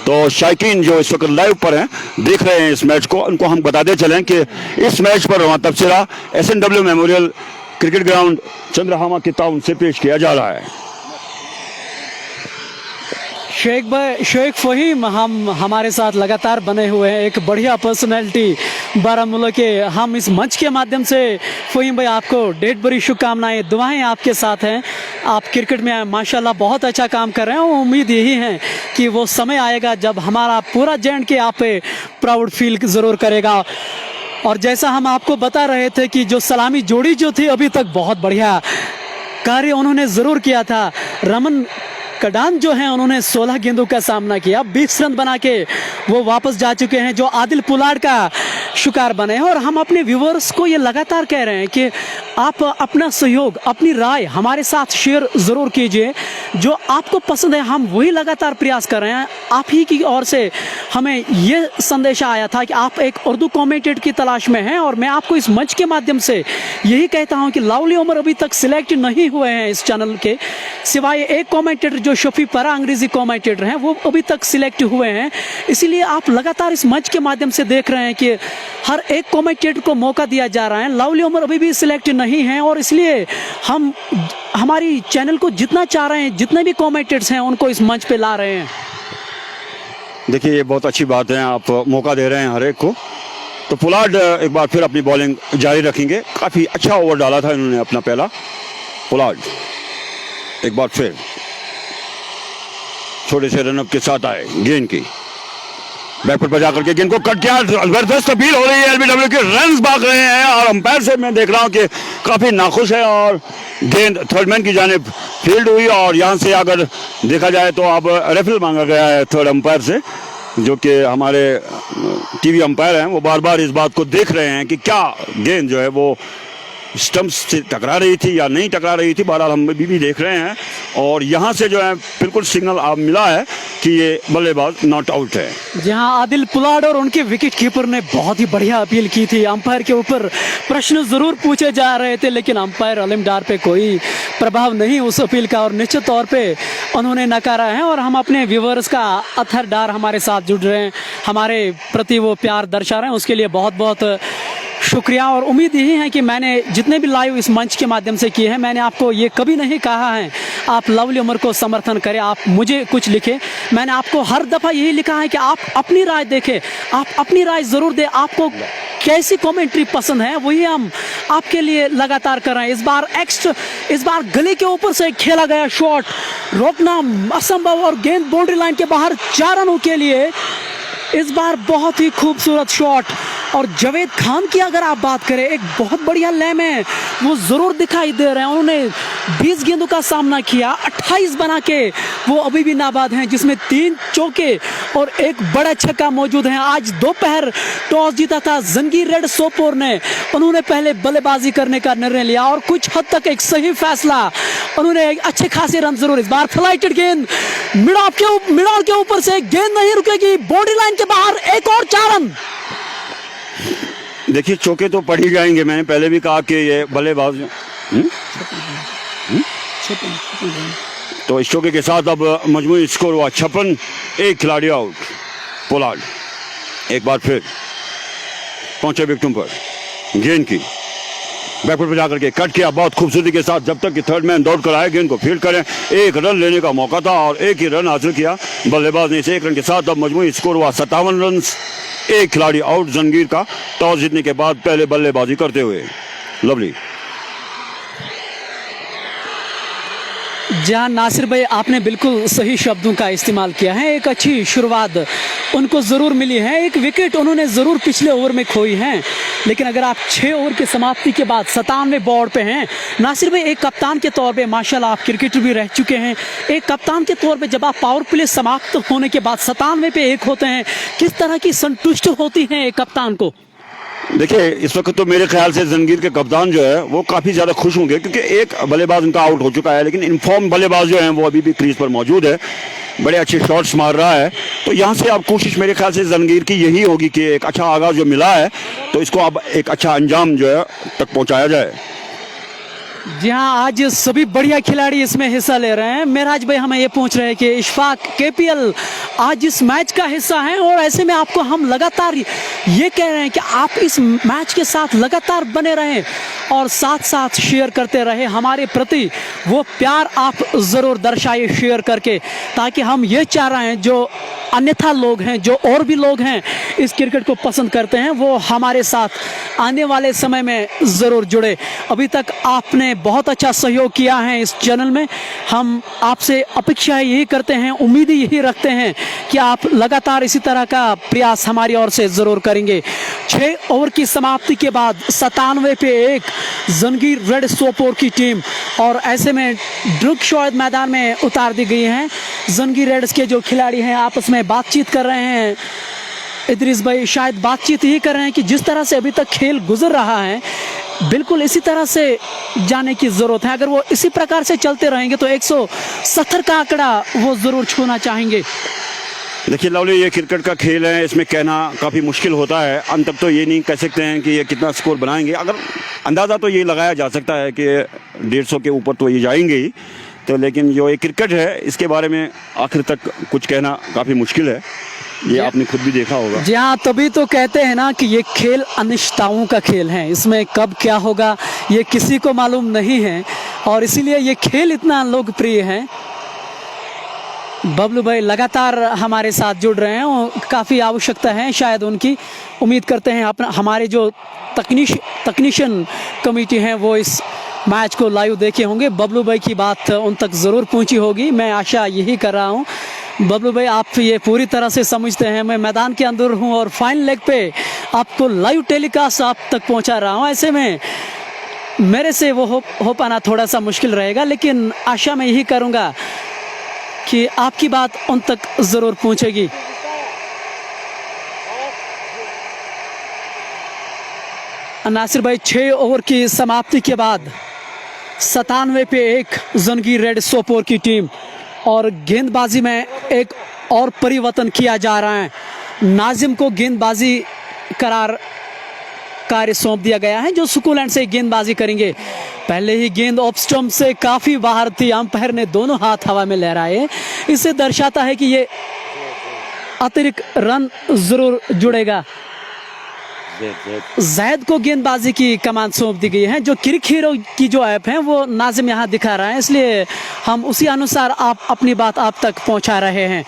तो शायकीन जो इस वक्त लाइव पर हैं, देख रहे हैं इस मैच को, उनको हम बताते चलें कि इस मैच पर वहाँ तबसरा SNW मेमोरियल क्रिकेट ग्राउंड चंद्रहामा के ताउन से पेश किया जा रहा है। शेख फहीम हम हमारे साथ लगातार बने हुए हैं, एक बढ़िया पर्सनैलिटी बारामूला के। हम इस मंच के माध्यम से फहीम भाई आपको ढेर बड़ी शुभकामनाएं, दुआएं आपके साथ हैं। आप क्रिकेट में माशाल्लाह बहुत अच्छा काम कर रहे हैं। उम्मीद यही है कि वो समय आएगा जब हमारा पूरा J&K आप पे प्राउड फील ज़रूर करेगा। और जैसा हम आपको बता रहे थे कि जो सलामी जोड़ी जो थी अभी तक बहुत बढ़िया कार्य उन्होंने ज़रूर किया था। रमन कडान जो हैं उन्होंने 16 गेंदों का सामना किया, 20 रन बना के वो वापस जा चुके हैं, जो आदिल पुलाड़ का शिकार बने हैं। और हम अपने व्यूवर्स को ये लगातार कह रहे हैं कि आप अपना सहयोग, अपनी राय हमारे साथ शेयर ज़रूर कीजिए। जो आपको पसंद है हम वही लगातार प्रयास कर रहे हैं। आप ही की ओर से हमें ये संदेशा आया था कि आप एक उर्दू कमेंटेटर की तलाश में हैं, और मैं आपको इस मंच के माध्यम से यही कहता हूँ कि लवली उमर अभी तक सिलेक्ट नहीं हुए हैं इस चैनल के, सिवाय एक कमेंटेटर जो शफी परा अंग्रेजी कमेंटेटर हैं वो अभी तक सिलेक्ट हुए हैं। इसीलिए आप लगातार इस मंच के माध्यम से देख रहे हैं कि हर एक कमेंटेटर को मौका दिया जा रहा है। लवली उमर अभी भी सिलेक्ट नहीं हैं, और इसलिए हम हमारी चैनल को जितना चाह रहे हैं, जितने भी कमेंटेटर्स हैं उनको इस मंच पे ला रहे हैं। देखिए, ये बहुत अच्छी बात है, आप मौका दे रहे हैं हर एक को। तो पुलाड एक बार फिर अपनी बॉलिंग जारी रखेंगे, काफ़ी अच्छा ओवर डाला था इन्होंने अपना पहला। पुलाड एक बार फिर छोटे से रनअप के साथ आए गेंद की, बैकफुट पर जाकर के गेंद को कट किया, जबरदस्त अपील हो रही है, एलबीडब्ल्यू के रन्स भाग रहे हैं और अंपायर से मैं देख रहा हूं कि काफी नाखुश है और गेंद थर्डमैन की जानिब फील्ड हुई। और यहां से अगर देखा जाए तो अब रेफरी मांगा गया है थर्ड अंपायर से, जो कि हमारे टीवी अंपायर हैं, वो बार बार इस बात को देख रहे हैं कि क्या गेंद जो है वो स्टंप्स से टकरा रही थी या नहीं टकरा रही थी। बहरहाल हम भी देख रहे हैं और यहाँ से जो है बिल्कुल सिग्नल आप मिला है कि ये बल्लेबाज नॉट आउट है। जहां आदिल पुलाड़ और उनके विकेट कीपर ने बहुत ही बढ़िया अपील की थी। अंपायर के ऊपर प्रश्न जरूर पूछे जा रहे थे, लेकिन अंपायर अलीम डार पे कोई प्रभाव नहीं उस अपील का और निश्चित तौर पे उन्होंने नकारा है। और हम अपने व्यूवर्स का अथर डार हमारे साथ जुड़ रहे हैं, हमारे प्रति वो प्यार दर्शा रहे हैं, उसके लिए बहुत बहुत शुक्रिया। और उम्मीद यही है कि मैंने जितने भी लाइव इस मंच के माध्यम से किए हैं, मैंने आपको ये कभी नहीं कहा है आप लवली उमर को समर्थन करें, आप मुझे कुछ लिखें। मैंने आपको हर दफ़ा यही लिखा है कि आप अपनी राय देखें, आप अपनी राय ज़रूर दें, आपको कैसी कमेंट्री पसंद है वही हम आपके लिए लगातार कर रहे हैं। इस बार गले के ऊपर से खेला गया शॉट रोकना असंभव और गेंद बाउंड्री लाइन के बाहर 4 रनों के लिए। इस बार बहुत ही खूबसूरत शॉट। और जावेद खान की अगर आप बात करें, एक बहुत बढ़िया लैम है, वो ज़रूर दिखाई दे रहे हैं। उन्होंने 20 गेंदों का सामना किया, 28 बना के वो अभी भी नाबाद हैं, जिसमें 3 चौके और एक बड़ा छक्का मौजूद है। आज दोपहर टॉस जीता था जंगीर रेड सोपोर ने, उन्होंने पहले बल्लेबाजी करने का निर्णय लिया और कुछ हद तक एक सही फैसला, उन्होंने अच्छे खासे रन जरूर। इस बार फ्लाइटेड गेंद मिड ऑफ के ऊपर से गेंद नहीं रुकेगी, बाउंड्री लाइन के बाहर एक और 4 रन। देखिए चौके तो पड़ ही जाएंगे, मैंने पहले भी कहा कि ये बल्लेबाज तो इस चौके के साथ अब मजमूई स्कोर हुआ 56, एक खिलाड़ी आउट। पोलार्ड एक बार फिर पहुंचे विकेटों पर, गेंद की बैकफुट पर जाकर के कट किया बहुत खूबसूरती के साथ, जब तक कि थर्ड मैन दौड़ कर आए गेंद को फील्ड करें। एक रन लेने का मौका था और एक ही रन हासिल किया बल्लेबाज ने। इस एक रन के साथ अब मजमूई स्कोर हुआ 57 रन, एक खिलाड़ी आउट जंगीर का टॉस जीतने के बाद पहले बल्लेबाजी करते हुए। लवली जहां नासिर भाई आपने बिल्कुल सही शब्दों का इस्तेमाल किया है, एक अच्छी शुरुआत उनको ज़रूर मिली है, एक विकेट उन्होंने ज़रूर पिछले ओवर में खोई है, लेकिन अगर आप 6 ओवर की समाप्ति के बाद 97वें बोर्ड पे हैं, नासिर भाई एक कप्तान के तौर पे माशाल्लाह आप क्रिकेटर भी रह चुके हैं, एक कप्तान के तौर पे जब आप पावर प्ले समाप्त होने के बाद 97वें पे 1 होते हैं, किस तरह की संतुष्ट होती हैं एक कप्तान को? देखिए इस वक्त तो मेरे ख्याल से जंगीर के कप्तान जो है वो काफ़ी ज़्यादा खुश होंगे, क्योंकि एक बल्लेबाज उनका आउट हो चुका है, लेकिन इनफॉर्म बल्लेबाज जो है वो अभी भी क्रीज पर मौजूद है, बड़े अच्छे शॉट्स मार रहा है। तो यहाँ से अब कोशिश मेरे ख्याल से जंगीर की यही होगी कि एक अच्छा आगाज़ जो मिला है तो इसको अब एक अच्छा अंजाम जो है तक पहुँचाया जाए। जी हाँ, आज सभी बढ़िया खिलाड़ी इसमें हिस्सा ले रहे हैं। मेराज भाई हमें ये पूछ रहे हैं कि इशफाक केपीएल आज इस मैच का हिस्सा हैं और ऐसे में आपको हम लगातार ये कह रहे हैं कि आप इस मैच के साथ लगातार बने रहें और साथ साथ शेयर करते रहे हमारे प्रति वो प्यार आप ज़रूर दर्शाइए शेयर करके, ताकि हम ये चाह रहे हैं जो अन्यथा लोग हैं, जो और भी लोग हैं इस क्रिकेट को पसंद करते हैं, वो हमारे साथ आने वाले समय में ज़रूर जुड़े। अभी तक आपने बहुत अच्छा सहयोग किया है इस चैनल में, हम आपसे अपेक्षा यही करते हैं, उम्मीद यही रखते हैं कि आप लगातार इसी तरह का प्रयास हमारी ओर से ज़रूर करेंगे। 6 ओवर की समाप्ति के बाद 97 पे 1 जंगीर रेड सोपोर की टीम, और ऐसे में ड्रुक शॉयद मैदान में उतार दी गई हैं। जंगीर रेड्स के जो खिलाड़ी हैं आपस में बातचीत कर रहे हैं। इदरीस भाई शायद बातचीत ही कर रहे हैं कि जिस तरह से अभी तक खेल गुजर रहा है बिल्कुल इसी तरह से जाने की ज़रूरत है। अगर वो इसी प्रकार से चलते रहेंगे तो 170 का आंकड़ा वो ज़रूर छूना चाहेंगे। देखिए लवली, ये क्रिकेट का खेल है, इसमें कहना काफ़ी मुश्किल होता है। अंत तक तो ये नहीं कह सकते हैं कि ये कितना स्कोर बनाएंगे। अगर अंदाज़ा तो ये लगाया जा सकता है कि 150 के ऊपर तो ये जाएंगे ही, तो लेकिन जो ये क्रिकेट है इसके बारे में आखिर तक कुछ कहना काफ़ी मुश्किल है, ये आपने खुद भी देखा होगा। जी हाँ, तभी तो कहते हैं ना कि ये खेल अनिश्चितताओं का खेल है, इसमें कब क्या होगा ये किसी को मालूम नहीं है, और इसीलिए ये खेल इतना लोकप्रिय है। बबलू भाई लगातार हमारे साथ जुड़ रहे हैं और काफ़ी आवश्यकता है शायद उनकी। उम्मीद करते हैं अपना हमारे जो तकनीशियन कमेटी हैं वो इस मैच को लाइव देखे होंगे। बबलू भाई की बात उन तक ज़रूर पहुंची होगी, मैं आशा यही कर रहा हूं। बबलू भाई, आप ये पूरी तरह से समझते हैं, मैं मैदान के अंदर हूं और फाइनल लेग पे आपको लाइव टेलीकास्ट आप तक पहुंचा रहा हूं। ऐसे में मेरे से वो हो पाना थोड़ा सा मुश्किल रहेगा, लेकिन आशा मैं यही करूंगा कि आपकी बात उन तक ज़रूर पहुंचेगी। नासिर भाई, 6 ओवर की समाप्ति के बाद 97 पे 1 जंगीर रेड सोपोर की टीम, और गेंदबाजी में एक और परिवर्तन किया जा रहा है। नाजिम को गेंदबाजी करार कार्य सौंप दिया गया है, जो स्कूल एंड से गेंदबाजी करेंगे। पहले ही गेंद ऑफ स्टंप से काफ़ी बाहर थी, अंपायर ने दोनों हाथ हवा में लहराए। इससे दर्शाता है कि ये अतिरिक्त रन जरूर जुड़ेगा। जैद को गेंदबाजी की कमान सौंप दी गई है। जो क्रिक हीरो की जो ऐप है वो नाजिम यहाँ दिखा रहा है, इसलिए हम उसी अनुसार अपनी बात आप तक पहुँचा रहे हैं।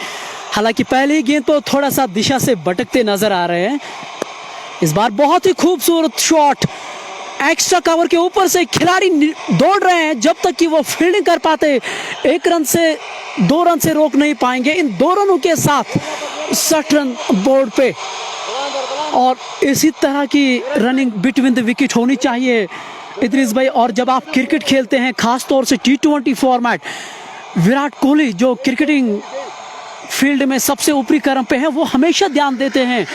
हालांकि पहली गेंद तो थोड़ा सा दिशा से भटकते नजर आ रहे हैं। इस बार बहुत ही खूबसूरत शॉट, एक्स्ट्रा कवर के ऊपर से खिलाड़ी दौड़ रहे हैं, जब तक कि वो फील्डिंग कर पाते 1 रन से 2 रन से रोक नहीं पाएंगे। इन 2 रनों के साथ 60 रन बोर्ड पे, और इसी तरह की रनिंग बिटवीन द विकेट होनी चाहिए इदरीस भाई। और जब आप क्रिकेट खेलते हैं, खास तौर से T20 फॉर्मेट, विराट कोहली जो क्रिकेटिंग फील्ड में सबसे ऊपरी क्रम पे है, वो हमेशा ध्यान देते हैं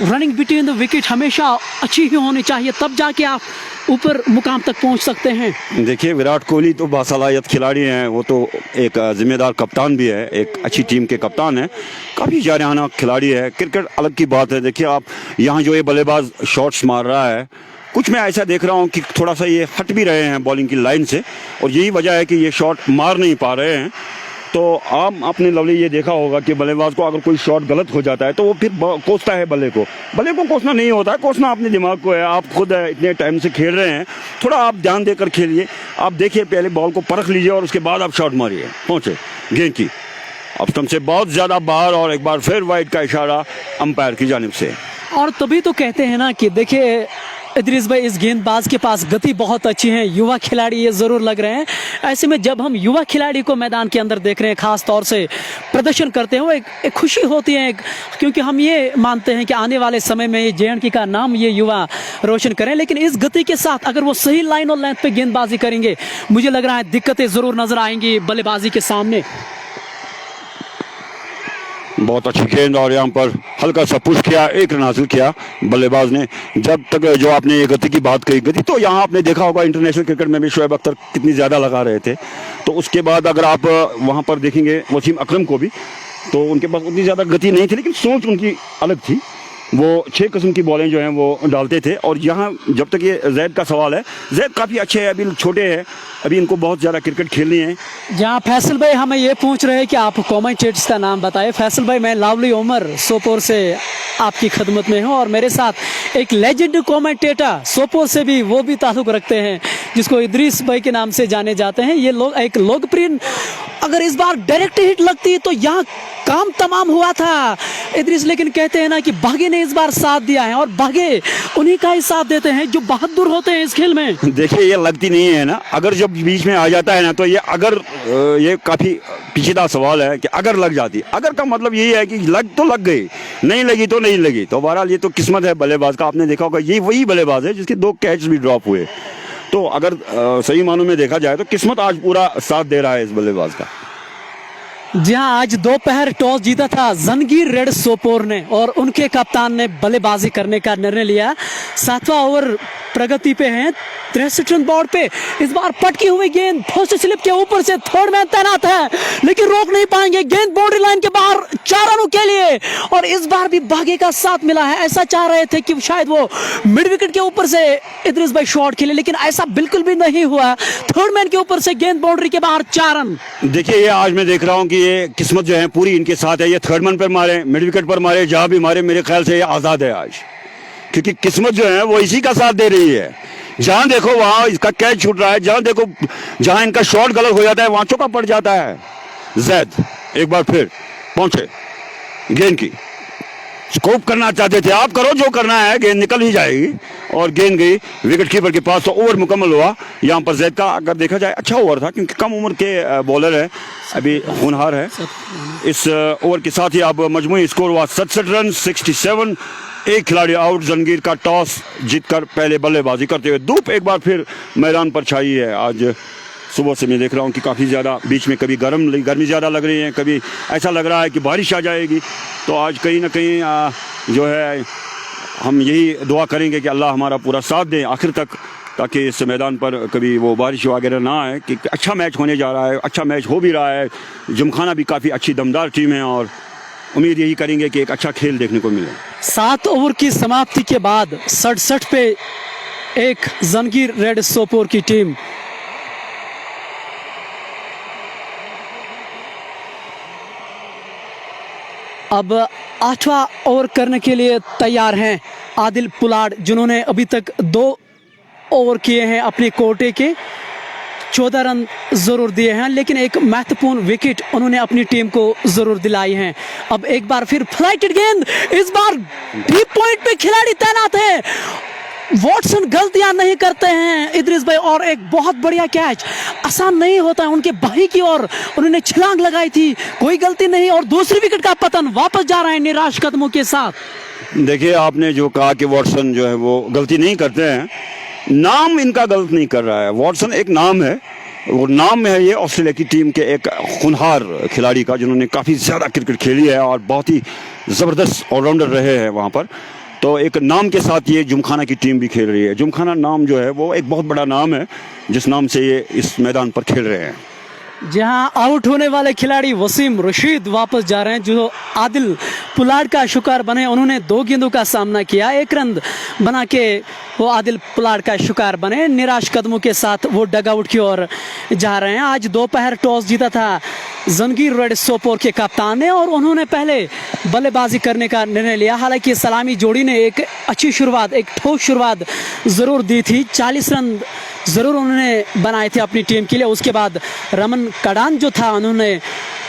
रनिंग बिटवीन द विकेट हमेशा अच्छी ही होनी चाहिए, तब जाके आप ऊपर मुकाम तक पहुंच सकते हैं। देखिए, विराट कोहली तो बासलाहियत खिलाड़ी हैं, वो तो एक जिम्मेदार कप्तान भी है, एक अच्छी टीम के कप्तान है, काफ़ी जारहाना खिलाड़ी है। क्रिकेट अलग की बात है। देखिए आप यहाँ जो ये बल्लेबाज शॉट्स मार रहा है, कुछ मैं ऐसा देख रहा हूँ कि थोड़ा सा ये हट भी रहे हैं बॉलिंग की लाइन से, और यही वजह है कि ये शॉट मार नहीं पा रहे हैं। तो आपने लवली ये देखा होगा कि बल्लेबाज को अगर कोई शॉट गलत हो जाता है तो वो फिर कोसता है बल्ले को कोसना नहीं होता है, कोसना अपने दिमाग को है। आप खुद इतने टाइम से खेल रहे हैं, थोड़ा आप ध्यान देकर खेलिए। आप देखिए, पहले बॉल को परख लीजिए और उसके बाद आप शॉट मारिए। पहुँचे गेंद की अब स्टंप से बहुत ज़्यादा बाहर, और एक बार फिर वाइड का इशारा अंपायर की जानिब से। और तभी तो कहते हैं ना कि देखिए इदरीस भाई, इस गेंदबाज के पास गति बहुत अच्छी है, युवा खिलाड़ी ये ज़रूर लग रहे हैं। ऐसे में जब हम युवा खिलाड़ी को मैदान के अंदर देख रहे हैं, ख़ास तौर से प्रदर्शन करते हैं, वो एक खुशी होती है, क्योंकि हम ये मानते हैं कि आने वाले समय में ये JNK का नाम ये युवा रोशन करें। लेकिन इस गति के साथ अगर वो सही लाइन और लेंथ पे गेंदबाजी करेंगे, मुझे लग रहा है दिक्कतें ज़रूर नज़र आएंगी बल्लेबाजी के सामने। बहुत अच्छी गेंद, और यहाँ पर हल्का सा पुश किया, 1 रन हासिल किया बल्लेबाज ने। जब तक जो आपने ये गति की बात कही, गति तो यहाँ आपने देखा होगा इंटरनेशनल क्रिकेट में भी शोएब अख्तर कितनी ज़्यादा लगा रहे थे। तो उसके बाद अगर आप वहाँ पर देखेंगे वसीम अकरम को भी, तो उनके पास उतनी ज़्यादा गति नहीं थी, लेकिन सोच उनकी अलग थी। वो 6 किस्म की बॉलें जो हैं वो डालते थे। और यहाँ जब तक ये जैद का सवाल है, जैद काफ़ी अच्छे हैं, अभी छोटे हैं, अभी इनको बहुत ज़्यादा क्रिकेट खेलनी है। जहाँ फैसल भाई हमें ये पूछ रहे हैं कि आप कमेंटेटर्स का नाम बताएं। फैसल भाई, मैं लावली उमर सोपोर से आपकी खदमत में हूँ, और मेरे साथ एक लेजेंड कमेंटेटर सोपोर से भी वो भी ताल्लुक़ रखते हैं, जिसको इदरीस भाई के नाम से जाने जाते हैं। ये लोग एक लोकप्रिय, अगर इस बार डायरेक्ट हिट लगती तो यहाँ काम तमाम हुआ था इदरीस, लेकिन कहते हैं ना कि भाग्य ने इस बार साथ दिया है, और भाग्य उन्हीं का ही साथ देते हैं जो बहादुर होते हैं इस खेल में। देखिए, ये लगती नहीं है ना, अगर जब बीच में आ जाता है ना, तो ये अगर ये काफ़ी पेचीदा सवाल है कि अगर लग जाती, अगर का मतलब यही है कि लग तो लग गई, नहीं लगी तो नहीं लगी। तो बहरहाल ये तो किस्मत है बल्लेबाज का। आपने देखा होगा ये वही बल्लेबाज है जिसके 2 कैच भी ड्रॉप हुए। तो अगर सही मानों में देखा जाए तो किस्मत आज पूरा साथ दे रहा है इस बल्लेबाज का। जी हाँ, आज दोपहर टॉस जीता था जंगीर रेड सोपोर ने, और उनके कप्तान ने बल्लेबाजी करने का निर्णय लिया। 7वां ओवर प्रगति पे हैं, 63 रन बोर्ड पे। इस बार पटकी हुई गेंद फर्स्ट स्लिप के ऊपर से थर्ड मैन तैनात है, लेकिन रोक नहीं पाएंगे। गेंद बाउंड्री लाइन के बाहर 4 रनों के लिए, और इस बार भी भाग्य का साथ मिला है। ऐसा चाह रहे थे कि शायद वो मिड विकेट के ऊपर से इदरीस भाई शॉट खेले, लेकिन ऐसा बिल्कुल भी नहीं हुआ। थर्ड मैन के ऊपर से गेंद बाउंड्री के बाहर 4 रन। देखिए, ये आज मैं देख रहा हूँ कि ये किस्मत जो है पूरी इनके साथ है। ये थर्ड मैन पर मारे, मिड विकेट पर मारे, जहां भी मारे, मेरे ख्याल से ये आजाद है आज, क्योंकि किस्मत जो है वो इसी का साथ दे रही है। जहां देखो वहां इसका कैच छूट रहा है, जहां देखो जहां इनका शॉट गलत हो जाता है वहां चौका पड़ जाता है। जैद एक बार फिर पहुंचे गेंद की, स्कोप करना चाहते थे। आप करो जो करना है, गेंद निकल ही जाएगी और गेंद गई विकेट कीपर के पास। तो ओवर मुकम्मल हुआ यहाँ पर। जैद का अगर देखा जाए अच्छा ओवर था, क्योंकि कम उम्र के बॉलर है, अभी होनहार है। इस ओवर के साथ ही अब मजमूई स्कोर हुआ 67 रन 67। एक खिलाड़ी आउट। जंगीर का टॉस जीतकर पहले बल्लेबाजी करते हुए धूप एक बार फिर मैदान पर छाई है। आज सुबह से मैं देख रहा हूँ कि काफ़ी ज़्यादा, बीच में कभी गर्मी ज़्यादा लग रही है, कभी ऐसा लग रहा है कि बारिश आ जाएगी। तो आज कहीं ना कहीं जो है हम यही दुआ करेंगे कि अल्लाह हमारा पूरा साथ दे आखिर तक, ताकि इस मैदान पर कभी वो बारिश वगैरह ना आए। कि अच्छा मैच होने जा रहा है, अच्छा मैच हो भी रहा है। जिमखाना भी काफ़ी अच्छी दमदार टीम है और उम्मीद यही करेंगे कि एक अच्छा खेल देखने को मिले। 7 ओवर की समाप्ति के बाद 67 पे एक जंगीर रेड सोपोर की टीम अब 8वां ओवर करने के लिए तैयार हैं। आदिल पुलाड़, जिन्होंने अभी तक 2 ओवर किए हैं अपने कोटे के, 14 रन ज़रूर दिए हैं, लेकिन एक महत्वपूर्ण विकेट उन्होंने अपनी टीम को ज़रूर दिलाई हैं। अब एक बार फिर फ्लाइटेड गेंद, इस बार डीप पॉइंट पे खिलाड़ी तैनात है। वॉटसन गलतियां नहीं करते हैं इदरीस भाई, और एक बहुत बढ़िया कैच। आसान नहीं होता है, उनके बाही की ओर उन्होंने छलांग लगाई थी, कोई गलती नहीं, और दूसरी विकेट का पतन। वापस जा रहे हैं निराश कदमों के साथ। देखिए, आपने जो कहा कि वॉटसन जो है वो गलती नहीं करते हैं, नाम इनका गलत नहीं कर रहा है। वॉटसन एक नाम है, वो नाम में है ये ऑस्ट्रेलिया की टीम के एक होनहार खिलाड़ी का, जिन्होंने काफ़ी ज़्यादा क्रिकेट खेली है और बहुत ही ज़बरदस्त ऑलराउंडर रहे हैं वहाँ पर। तो एक नाम के साथ ये जिमखाना की टीम भी खेल रही है। जिमखाना नाम जो है वो एक बहुत बड़ा नाम है, जिस नाम से ये इस मैदान पर खेल रहे हैं। जहां आउट होने वाले खिलाड़ी वसीम रशीद वापस जा रहे हैं, जो आदिल पुलाड़ का शिकार बने। उन्होंने 2 गेंदों का सामना किया, 1 रन बना के वो आदिल पुलाड़ का शिकार बने। निराश कदमों के साथ वो डगआउट की ओर जा रहे हैं। आज दोपहर टॉस जीता था जंगीर रेड सोपोर के कप्तान ने, और उन्होंने पहले बल्लेबाजी करने का निर्णय लिया। हालांकि सलामी जोड़ी ने एक अच्छी शुरुआत, एक ठोस शुरुआत ज़रूर दी थी। 40 रन ज़रूर उन्होंने बनाए थे अपनी टीम के लिए। उसके बाद रमन कडान जो था, उन्होंने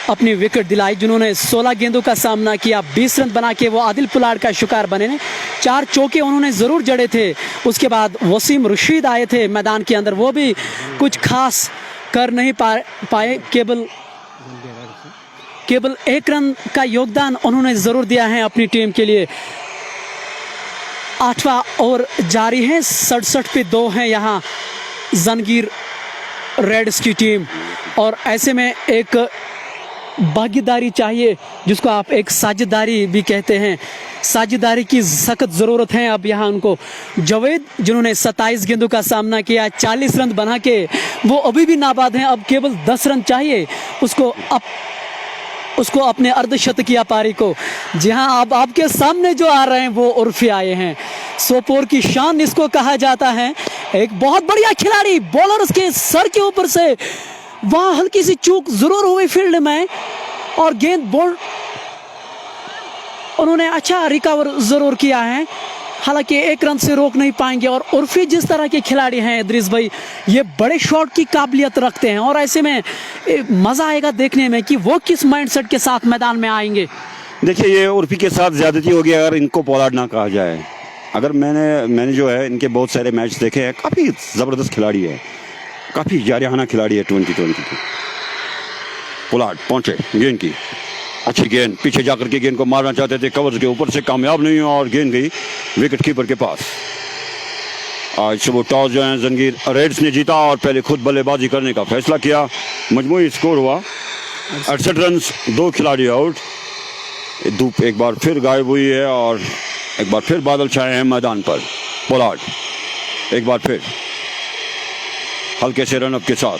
अपनी विकेट दिलाई, जिन्होंने 16 गेंदों का सामना किया, 20 रन बना के वो आदिल पुलाड़ का शिकार बने ने। 4 चौके उन्होंने ज़रूर जड़े थे। उसके बाद वसीम रशीद आए थे मैदान के अंदर, वो भी कुछ खास कर नहीं पाए। केवल 1 रन का योगदान उन्होंने ज़रूर दिया है अपनी टीम के लिए। 8वां ओवर जारी है, 67 पे 2 हैं यहाँ जंगीर रेड्स की टीम। और ऐसे में एक भागीदारी चाहिए, जिसको आप एक साझेदारी भी कहते हैं। साझेदारी की सख्त ज़रूरत है अब यहाँ उनको। जवेद, जिन्होंने 27 गेंदों का सामना किया, 40 रन बना के वो अभी भी नाबाद हैं। अब केवल 10 रन चाहिए उसको अपने अर्धशतकीय पारी को। जी हाँ, अब आपके सामने जो आ रहे हैं वो उर्फी आए हैं। सोपोर की शान इसको कहा जाता है। एक बहुत बढ़िया खिलाड़ी, बॉलर के सर के ऊपर से वहाँ हल्की सी चूक जरूर हुई फील्ड में, और गेंद बॉल उन्होंने अच्छा रिकवर जरूर किया है। हालांकि 1 रन से रोक नहीं पाएंगे। और उर्फी जिस तरह के खिलाड़ी हैं इदरीस भाई, ये बड़े शॉट की काबिलियत रखते हैं, और ऐसे में मज़ा आएगा देखने में कि वो किस माइंडसेट के साथ मैदान में आएंगे। देखिए, ये उर्फी के साथ ज़्यादती होगी अगर इनको पोलार्ड ना कहा जाए। अगर मैंने जो है इनके बहुत सारे मैच देखे हैं, काफ़ी ज़बरदस्त खिलाड़ी है, काफ़ी जारहाना खिलाड़ी है 2020 की। पोलार्ड पहुँचे, गेंद की अच्छी गेंद, पीछे जाकर के गेंद को मारना चाहते थे, कवर्स के ऊपर से कामयाब नहीं हुआ और गेंद गई विकेट कीपर के पास। आज सुबह टॉस जो है जंगीर रेड्स ने जीता और पहले खुद बल्लेबाजी करने का फैसला किया। मजमूई स्कोर हुआ 68 रन, 2 खिलाड़ी आउट। धूप एक बार फिर गायब हुई है और एक बार फिर बादल छाए हैं मैदान पर। पोलार्ड एक बार फिर हल्के से रनअप के साथ,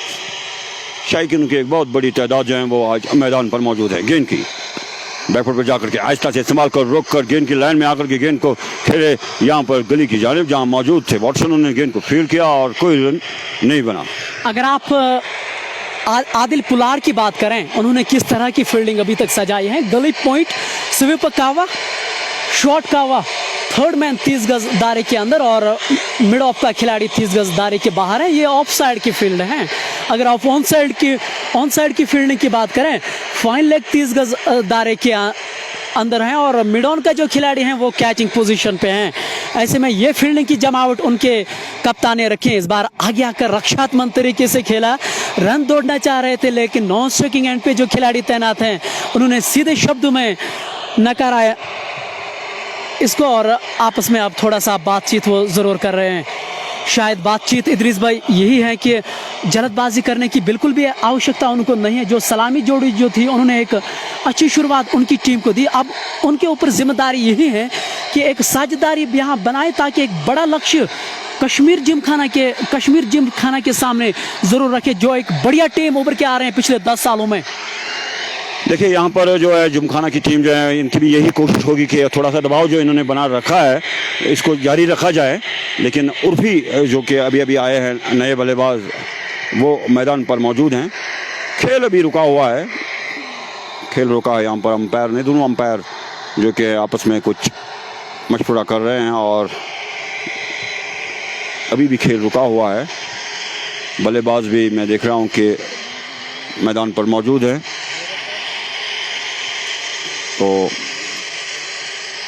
शायकीन की एक बहुत बड़ी तादाद जो है वो आज मैदान पर मौजूद है। गेंद की बैकफुट पर जाकर के आहिस्ता से इस्तेमाल कर रोक कर गेंद की लाइन में आकर के गेंद को खेले यहाँ पर गली की जानिब जहाँ मौजूद थे वॉटसन। ने गेंद को फील्ड किया और कोई रन नहीं बना। अगर आप आदिल पुलाड़ की बात करें, उन्होंने किस तरह की फील्डिंग अभी तक सजाई है। गली पॉइंट, स्वीप कावा, शॉट कावा, थर्ड मैन 30 गज दायरे के अंदर और मिड ऑफ का खिलाड़ी 30 गज दायरे के बाहर है। ये ऑफ साइड की फील्ड है। अगर आप ऑन साइड की फील्डिंग की बात करें, फाइन लेग 30 गज दायरे के अंदर हैं और मिड ऑन का जो खिलाड़ी हैं वो कैचिंग पोजीशन पे हैं। ऐसे में ये फील्डिंग की जमावट उनके कप्तान ने रखी है। इस बार आगे आकर रक्षात्मक तरीके से खेला, रन दौड़ना चाह रहे थे लेकिन नॉन स्ट्राइकिंग एंड पे जो खिलाड़ी तैनात हैं उन्होंने सीधे शब्दों में नकारा इसको और आपस में अब थोड़ा सा बातचीत वो ज़रूर कर रहे हैं। शायद बातचीत इदरीस भाई यही है कि जल्दबाजी करने की बिल्कुल भी आवश्यकता उनको नहीं है। जो सलामी जोड़ी जो थी उन्होंने एक अच्छी शुरुआत उनकी टीम को दी। अब उनके ऊपर जिम्मेदारी यही है कि एक साझेदारी यहाँ बनाए ताकि एक बड़ा लक्ष्य कश्मीर जिमखाना के सामने ज़रूर रखे, जो एक बढ़िया टीम उभर के आ रहे हैं पिछले 10 सालों में। देखिए यहाँ पर जो है जिमखाना की टीम जो है इनकी भी यही कोशिश होगी कि थोड़ा सा दबाव जो इन्होंने बना रखा है इसको जारी रखा जाए। लेकिन उर्फी जो कि अभी अभी आए हैं नए बल्लेबाज वो मैदान पर मौजूद हैं। खेल अभी रुका हुआ है, खेल रुका है यहाँ पर। अंपायर ने, दोनों अंपायर जो कि आपस में कुछ मशवरा कर रहे हैं और अभी भी खेल रुका हुआ है। बल्लेबाज भी मैं देख रहा हूँ कि मैदान पर मौजूद है। तो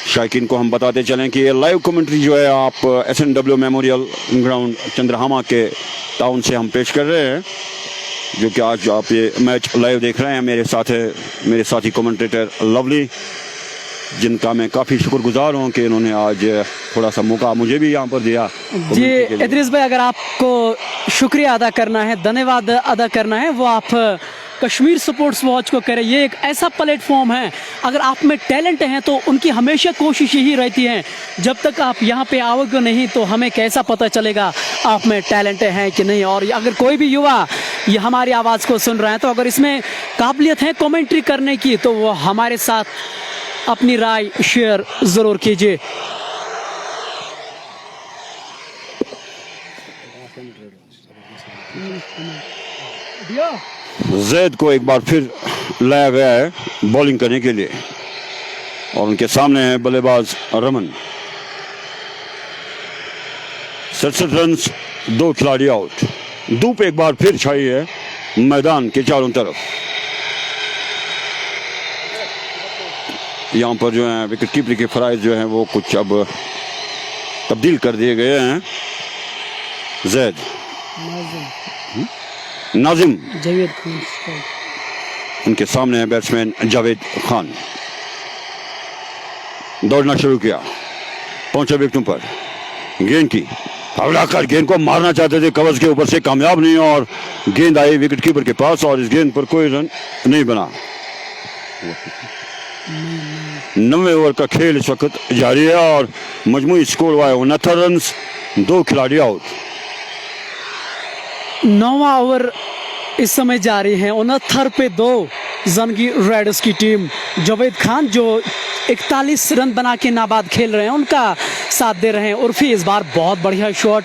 शायकीन को हम बताते चलें कि ये लाइव कमेंट्री जो है आप SNW मेमोरियल ग्राउंड चंद्रहामा के टाउन से हम पेश कर रहे हैं, जो कि आज आप ये मैच लाइव देख रहे हैं। मेरे साथ है मेरे साथी कमेंटेटर लवली, जिनका मैं काफ़ी शुक्रगुजार हूँ कि इन्होंने आज थोड़ा सा मौका मुझे भी यहाँ पर दिया। जी इदरीस भाई, अगर आपको शुक्रिया अदा करना है, धन्यवाद अदा करना है, वो आप कश्मीर स्पोर्ट्स वॉच को करें। ये एक ऐसा प्लेटफॉर्म है, अगर आप में टैलेंट हैं तो उनकी हमेशा कोशिश यही रहती है, जब तक आप यहाँ पे आओगे नहीं तो हमें कैसा पता चलेगा आप में टैलेंट है कि नहीं। और अगर कोई भी युवा ये हमारी आवाज़ को सुन रहे हैं तो अगर इसमें काबिलियत है कमेंट्री करने की तो वो हमारे साथ अपनी राय शेयर ज़रूर कीजिए। जैद को एक बार फिर लाया गया है बॉलिंग करने के लिए और उनके सामने है बल्लेबाज रमन। 67 रन, 2 खिलाड़ी आउट। धूप एक बार फिर छाई है मैदान के चारों तरफ। यहाँ पर जो है विकेट कीपर के फराइज जो हैं वो कुछ अब तब्दील कर दिए गए हैं। जैद, नाजिम, जावेद खान, उनके सामने है बैट्समैन जावेद खान। दौड़ना शुरू किया, पहुंचे विकेटों पर, गेंद की हवलाकर गेंद को मारना चाहते थे, कवच के ऊपर से कामयाब नहीं और गेंद आई विकेट कीपर के पास और इस गेंद पर कोई रन नहीं बना। 90 ओवर का खेल इस वक्त जारी है और मजमूई स्कोर हुआ है 69 रन, 2 खिलाड़ी आउट। 9वां ओवर इस समय जारी है। 69 पे 2 जंगी रेडर्स की टीम। जावेद खान जो 41 रन बना के नाबाद खेल रहे हैं उनका साथ दे रहे हैं। उर्फी इस बार बहुत बढ़िया शॉट,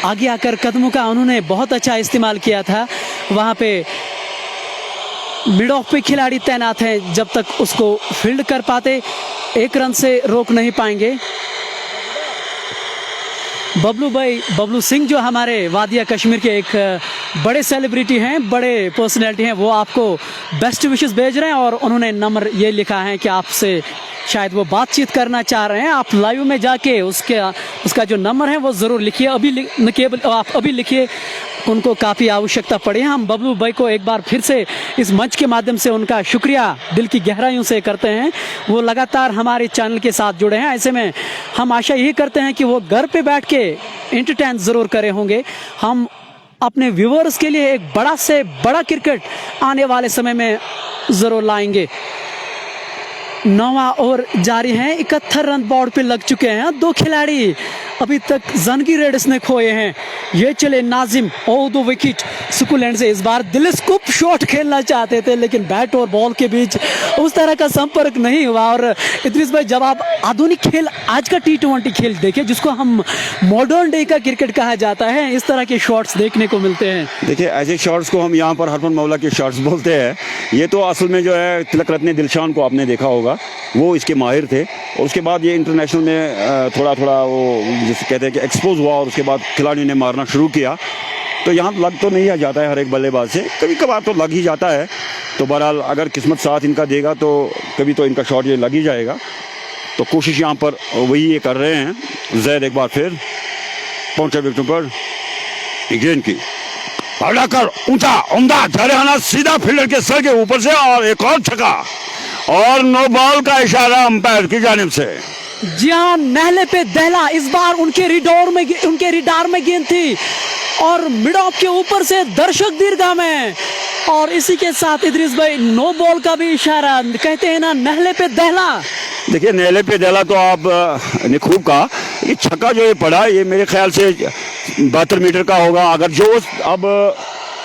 आगे आकर कदमों का उन्होंने बहुत अच्छा इस्तेमाल किया था। वहाँ पे मिड ऑफ पे खिलाड़ी तैनात हैं, जब तक उसको फील्ड कर पाते 1 रन से रोक नहीं पाएंगे। बबलू सिंह जो हमारे वादिया कश्मीर के एक बड़े सेलिब्रिटी हैं, बड़े पर्सनैलिटी हैं, वो आपको बेस्ट विशेस भेज रहे हैं और उन्होंने नंबर ये लिखा है कि आपसे शायद वो बातचीत करना चाह रहे हैं। आप लाइव में जाके उसका जो नंबर है वो ज़रूर लिखिए। आप अभी लिखिए, उनको काफ़ी आवश्यकता पड़ी है। हम बबलू भाई को एक बार फिर से इस मंच के माध्यम से उनका शुक्रिया दिल की गहराइयों से करते हैं। वो लगातार हमारे चैनल के साथ जुड़े हैं। ऐसे में हम आशा यही करते हैं कि वो घर पे बैठ के एंटरटेन ज़रूर करे होंगे। हम अपने व्यूअर्स के लिए एक बड़ा से बड़ा क्रिकेट आने वाले समय में ज़रूर लाएंगे। 9वां ओवर जारी है, 71 रन बोर्ड पे लग चुके हैं। 2 खिलाड़ी अभी तक जंगी रेडर्स ने खोए हैं। ये चले नाजिम, 2 विकेट सुकुलैंड से। इस बार दिल स्कूप शॉट खेलना चाहते थे लेकिन बैट और बॉल के बीच उस तरह का संपर्क नहीं हुआ। और इदरीस भाई, जब आप आधुनिक खेल, आज का T20 खेल देखें जिसको हम मॉडर्न डे का क्रिकेट कहा जाता है, इस तरह के शॉट्स देखने को मिलते हैं। देखिए ऐसे शॉट्स को हम यहाँ पर हरमन मौला के शॉट्स बोलते हैं। ये तो असल में जो है तिलक रत्ने दिलशान को आपने देखा होगा, वो इसके माहिर थे। और उसके बाद ये इंटरनेशनल में थोड़ा थोड़ा वो जिसे कहते हैं कि एक्सपोज हुआ और उसके बाद खिलाड़ियों ने मारना शुरू किया। तो यहाँ लग तो नहीं आ जाता है हर एक बल्लेबाज से, कभी कभार तो लग ही जाता है। तो बहरहाल अगर किस्मत साथ इनका देगा तो कभी तो इनका शॉट ये लग ही जाएगा। तो कोशिश यहाँ पर वही ये कर रहे हैं। जैद एक बार फिर पहुंचे विकेट पर, गेंद की कर ऊंचा उम्दा झरियाना सीधा फील्डर के सर के ऊपर से, और एक और छक्का, और नो बॉल का इशारा अंपायर की जानिब से। जी हाँ, नहले पे दहला, इस बार उनके रिडार में गेंद थी और मिड ऑफ के ऊपर से दर्शक दीर्घा में, और इसी के साथ इदरीस भाई नो बॉल का भी इशारा। कहते हैं ना नहले पे दहला। देखिए नहले पे दहला तो आप ने खूब कहा। ये छक्का जो ये पड़ा, ये मेरे ख्याल से 72 मीटर का होगा। अगर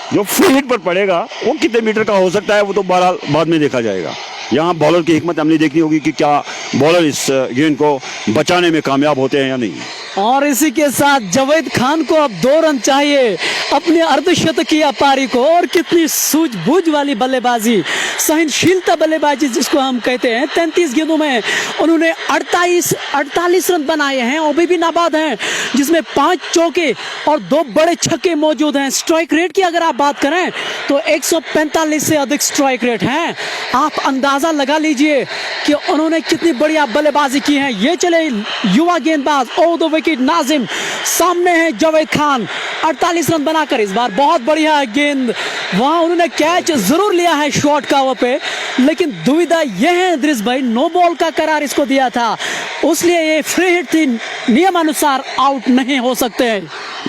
जो फ्री हिट पर पड़ेगा वो कितने मीटर का हो सकता है, वो तो बहरहाल बाद में देखा जाएगा। यहाँ बॉलर की हिकमत हमने देखनी होगी कि क्या बॉलर इस गेंद को बचाने में कामयाब होते हैं या नहीं। और इसी के साथ जावेद खान को अब 2 रन चाहिए अपने अर्धशतकीय पारी को। और कितनी सूझबूझ वाली बल्लेबाजी, सहनशीलता बल्लेबाजी जिसको हम कहते हैं। 33 गेंदों में उन्होंने 48 रन बनाए हैं, और भी नाबाद हैं, जिसमें 5 चौके और 2 बड़े छक्के मौजूद हैं। स्ट्राइक रेट की अगर आप बात करें तो 145 से अधिक स्ट्राइक रेट हैं। आप अंदाजा लगा लीजिए कि उन्होंने कितनी बढ़िया बल्लेबाजी की है। ये चले युवा गेंदबाज ओवर द विकेट नाजिम, सामने है जावेद खान, 48 रन बनाकर इस बार बहुत बढ़िया गेंद। वहां उन्होंने कैच जरूर लिया है शॉर्ट कवर पे, लेकिन दुविधा यह है इदरीस भाई, नो बॉल का करार इसको दिया था, उसलिए ये फ्री हिट थी, नियमानुसार आउट नहीं हो सकते।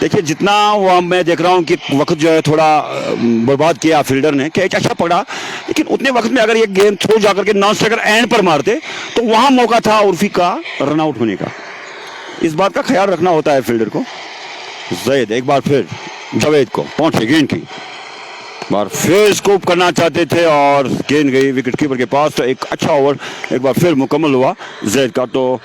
देखिए जितना वो मैं देख रहा हूँ कि वक्त जो है थोड़ा बर्बाद किया फील्डर ने, कैच अच्छा पड़ा, लेकिन उतने वक्त में अगर ये गेंद थ्रो जाकर के नॉन स्ट्राइकर एंड पर मारते तो वहां मौका था उर्फी का रन आउट होने का। इस बात का ख्याल रखना होता है फील्डर को। जैद एक बार फिर जावेद को पहुंचे गेंद की बार फिर स्कोप करना चाहते थे, और गेंद गई विकेट कीपर के पास। तो एक अच्छा ओवर एक बार फिर मुकम्मल हुआ जैद का। तो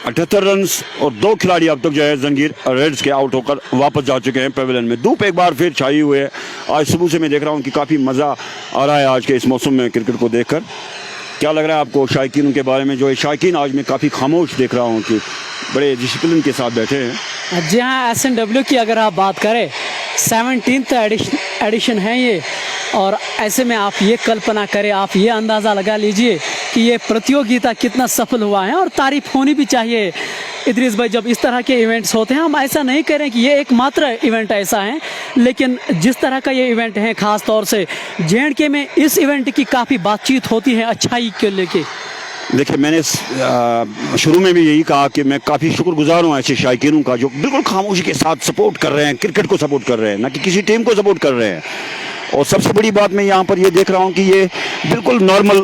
78 रन और 2 खिलाड़ी अब तक जो है जंगीर रेड्स के आउट होकर वापस जा चुके हैं पेविलियन में। धूप एक बार फिर छाई हुई है। आज सुबह से मैं देख रहा हूँ कि काफ़ी मज़ा आ रहा है आज के इस मौसम में क्रिकेट को देखकर। क्या लग रहा है आपको शायकीन के बारे में? जो शायकीन आज मैं काफ़ी खामोश देख रहा हूँ कि बड़े डिसिप्लिन के साथ बैठे हैं। जी हाँ, SNW की अगर आप बात करें 17th एडिशन है ये, और ऐसे में आप ये कल्पना करें, आप ये अंदाज़ा लगा लीजिए कि ये प्रतियोगिता कितना सफल हुआ है। और तारीफ होनी भी चाहिए इदरीस भाई, जब इस तरह के इवेंट्स होते हैं। हम ऐसा नहीं कह रहे हैं कि ये एकमात्र इवेंट ऐसा है, लेकिन जिस तरह का ये इवेंट है, ख़ास तौर से JNK में इस इवेंट की काफ़ी बातचीत होती है अच्छाई के लेके। देखिए मैंने शुरू में भी यही कहा कि मैं काफ़ी शुक्रगुजार हूँ ऐसे शायकीनों का जो बिल्कुल खामोशी के साथ सपोर्ट कर रहे हैं, क्रिकेट को सपोर्ट कर रहे हैं, ना कि किसी टीम को सपोर्ट कर रहे हैं। और सबसे बड़ी बात मैं यहाँ पर ये देख रहा हूँ कि ये बिल्कुल नॉर्मल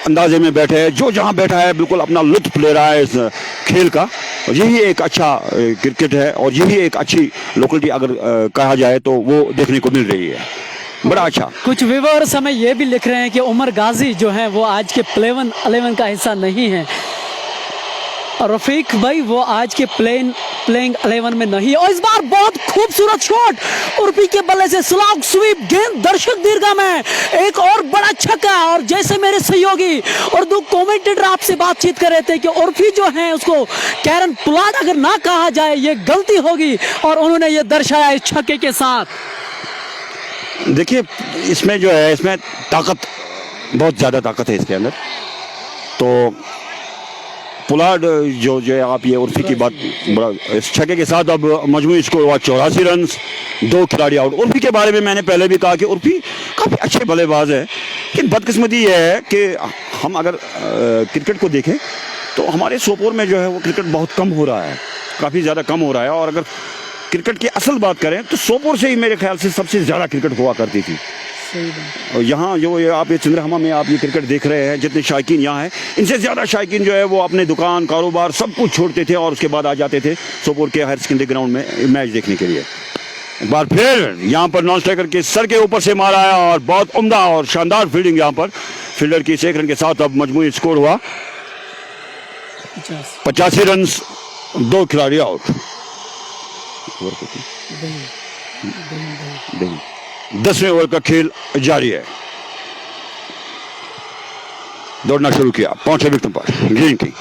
अंदाजे में बैठे हैं, जो जहाँ बैठा है बिल्कुल अपना लुत्फ ले रहा है इस खेल का। और यही एक अच्छा क्रिकेट है, और यही एक अच्छी लोकलिटी अगर कहा जाए तो वो देखने को मिल रही है। बड़ा अच्छा। कुछ व्यूअर्स हमें ये भी लिख रहे हैं कि उमर गाजी जो है वो आज के प्लेइंग 11 का हिस्सा नहीं है। और रफीक भाई वो आज के प्लेइंग 11 में नहीं है। और इस बार बहुत खूबसूरत शॉट उर्फी के बल्ले से स्लॉग स्वीप, गेंद दर्शक दीर्घा में, एक और बड़ा छक्का। और जैसे मेरे सहयोगी और 2 कमेंटेटर आपसे बातचीत कर रहे थे कि उर्फी जो है उसको कैरन पुलाड अगर ना कहा जाए ये गलती होगी, और उन्होंने ये दर्शाया इस छक्के के साथ। देखिए इसमें जो है, इसमें ताकत, बहुत ज़्यादा ताकत है इसके अंदर। तो पुलाड जो है, आप ये उर्फी की बात, बड़ा इस छक्के के साथ अब मजमूई स्कोर हुआ 84 रन, 2 खिलाड़ी आउट। उर्फी के बारे में मैंने पहले भी कहा कि उर्फी काफ़ी अच्छे बल्लेबाज है, लेकिन बदकिस्मती ये है कि हम अगर क्रिकेट को देखें तो हमारे सोपोर में जो है वो क्रिकेट बहुत कम हो रहा है, काफ़ी ज़्यादा कम हो रहा है। और अगर क्रिकेट की असल बात करें तो सोपोर से ही मेरे ख्याल से सबसे ज़्यादा क्रिकेट हुआ करती थी। और यहाँ जो ये आप ये चंद्रहमा में आप ये क्रिकेट देख रहे हैं, जितने शायकीन यहाँ हैं, इनसे ज़्यादा शायकीन जो है वो अपने दुकान, कारोबार सब कुछ छोड़ते थे और उसके बाद आ जाते थे सोपोर के हायर सेकेंडरी ग्राउंड में मैच देखने के लिए। एक बार फिर यहाँ पर नॉन स्ट्राइकर के सर के ऊपर से मारा है, और बहुत उम्दा और शानदार फील्डिंग यहाँ पर फील्डर की 1 रन के साथ। अब मजमूई स्कोर हुआ 85 रन, 2 खिलाड़ी आउट। 10वें ओवर का खेल जारी है। दौड़ना शुरू किया, पहुंचे विकेट पर गेंद की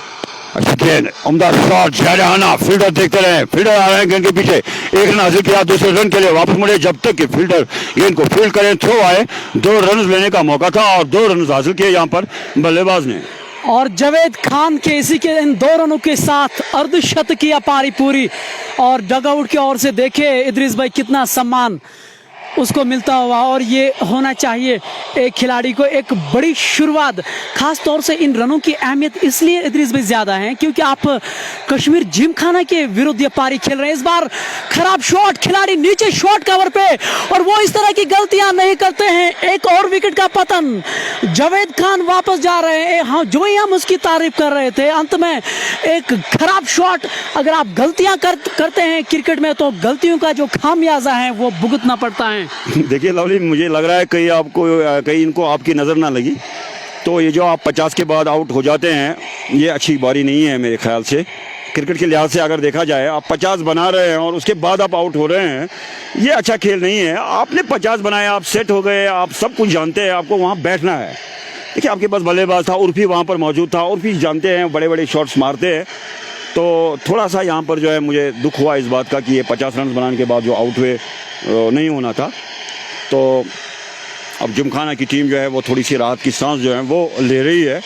अच्छा गेंद, उम्दा शॉट, जारहाना, फील्डर देखते रहे, फील्डर आ रहे हैं गेंद के पीछे, एक रन हासिल किया, दूसरे रन के लिए वापस मुड़े, जब तक कि फील्डर गेंद को फील्ड करें, थ्रो आए, 2 रन लेने का मौका था और 2 रन हासिल किए यहाँ पर बल्लेबाज ने। और जावेद खान के इसी के इन 2 रनों के साथ अर्धशतक किया पारी पूरी। और डगआउट की ओर से देखे इदरीस भाई कितना सम्मान उसको मिलता हुआ, और ये होना चाहिए एक खिलाड़ी को। एक बड़ी शुरुआत, खास तौर से इन रनों की अहमियत इसलिए इदरीस भाई ज्यादा है क्योंकि आप कश्मीर जिमखाना के विरुद्ध ये पारी खेल रहे हैं। इस बार खराब शॉट, खिलाड़ी नीचे शॉट कवर पे, और वो इस तरह की गलतियां नहीं करते हैं। एक और विकेट का पतन, जावेद खान वापस जा रहे हैं। हाँ, जो ही हम उसकी तारीफ कर रहे थे, अंत में एक खराब शॉट। अगर आप गलतियां करते हैं क्रिकेट में तो गलतियों का जो खामियाजा है वो भुगतना पड़ता है। देखिए लवली, मुझे लग रहा है कहीं इनको आपकी नज़र ना लगी, तो ये जो आप 50 के बाद आउट हो जाते हैं, ये अच्छी बारी नहीं है मेरे ख्याल से। क्रिकेट के लिहाज से अगर देखा जाए, आप 50 बना रहे हैं और उसके बाद आप आउट हो रहे हैं, ये अच्छा खेल नहीं है। आपने 50 बनाए, आप सेट हो गए, आप सब कुछ जानते हैं, आपको वहाँ बैठना है। देखिए आपके पास बल्लेबाज था, उर्फी वहाँ पर मौजूद था, उर्फी जानते हैं बड़े बड़े शॉट्स मारते हैं, तो थोड़ा सा यहाँ पर जो है मुझे दुख हुआ इस बात का कि ये 50 रन बनाने के बाद जो आउट हुए नहीं होना था। तो अब जिमखाना की टीम जो है वो थोड़ी सी राहत की सांस जो है वो ले रही है,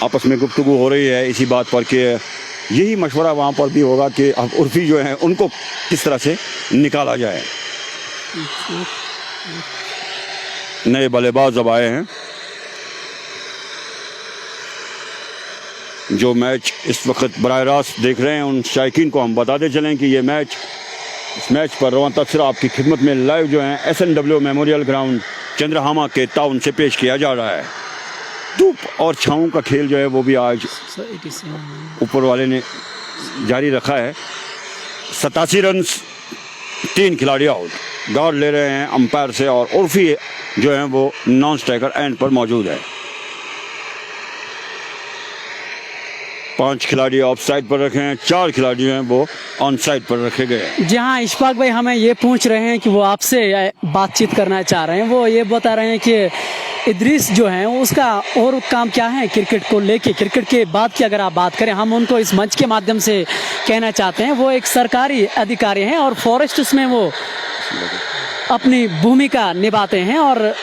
आपस में गुफ्तगू हो रही है इसी बात पर कि यही मशवरा वहाँ पर भी होगा कि अब उर्फी जो है उनको किस तरह से निकाला जाए। नए बल्लेबाज अब आए हैं। जो मैच इस वक्त बराह रास्त देख रहे हैं उन शायकीन को हम बताते चलें कि ये मैच, इस मैच पर रवां तबसरा आपकी खिदमत में लाइव जो है SNW मेमोरियल ग्राउंड चंद्रहामा के ताउन से पेश किया जा रहा है। धूप और छाँव का खेल जो है वो भी आज ऊपर वाले ने जारी रखा है। 87 रन, 3 खिलाड़ी आउट, गार्ड ले रहे हैं अंपायर से, और उर्फी जो है वो नॉन स्ट्राइकर एंड पर मौजूद है। 5 खिलाड़ी ऑफ साइड पर रखे हैं, 4 खिलाड़ी हैं वो ऑन साइड पर रखे गए। जी हाँ, इशफाक भाई हमें ये पूछ रहे हैं कि वो आपसे बातचीत करना चाह रहे हैं। वो ये बता रहे हैं कि इदरीस जो है उसका और काम क्या है क्रिकेट को लेके। क्रिकेट के बाद की अगर आप बात करें, हम उनको इस मंच के माध्यम से कहना चाहते हैं, वो एक सरकारी अधिकारी हैं और फॉरेस्ट में वो अपनी भूमिका निभाते हैं, और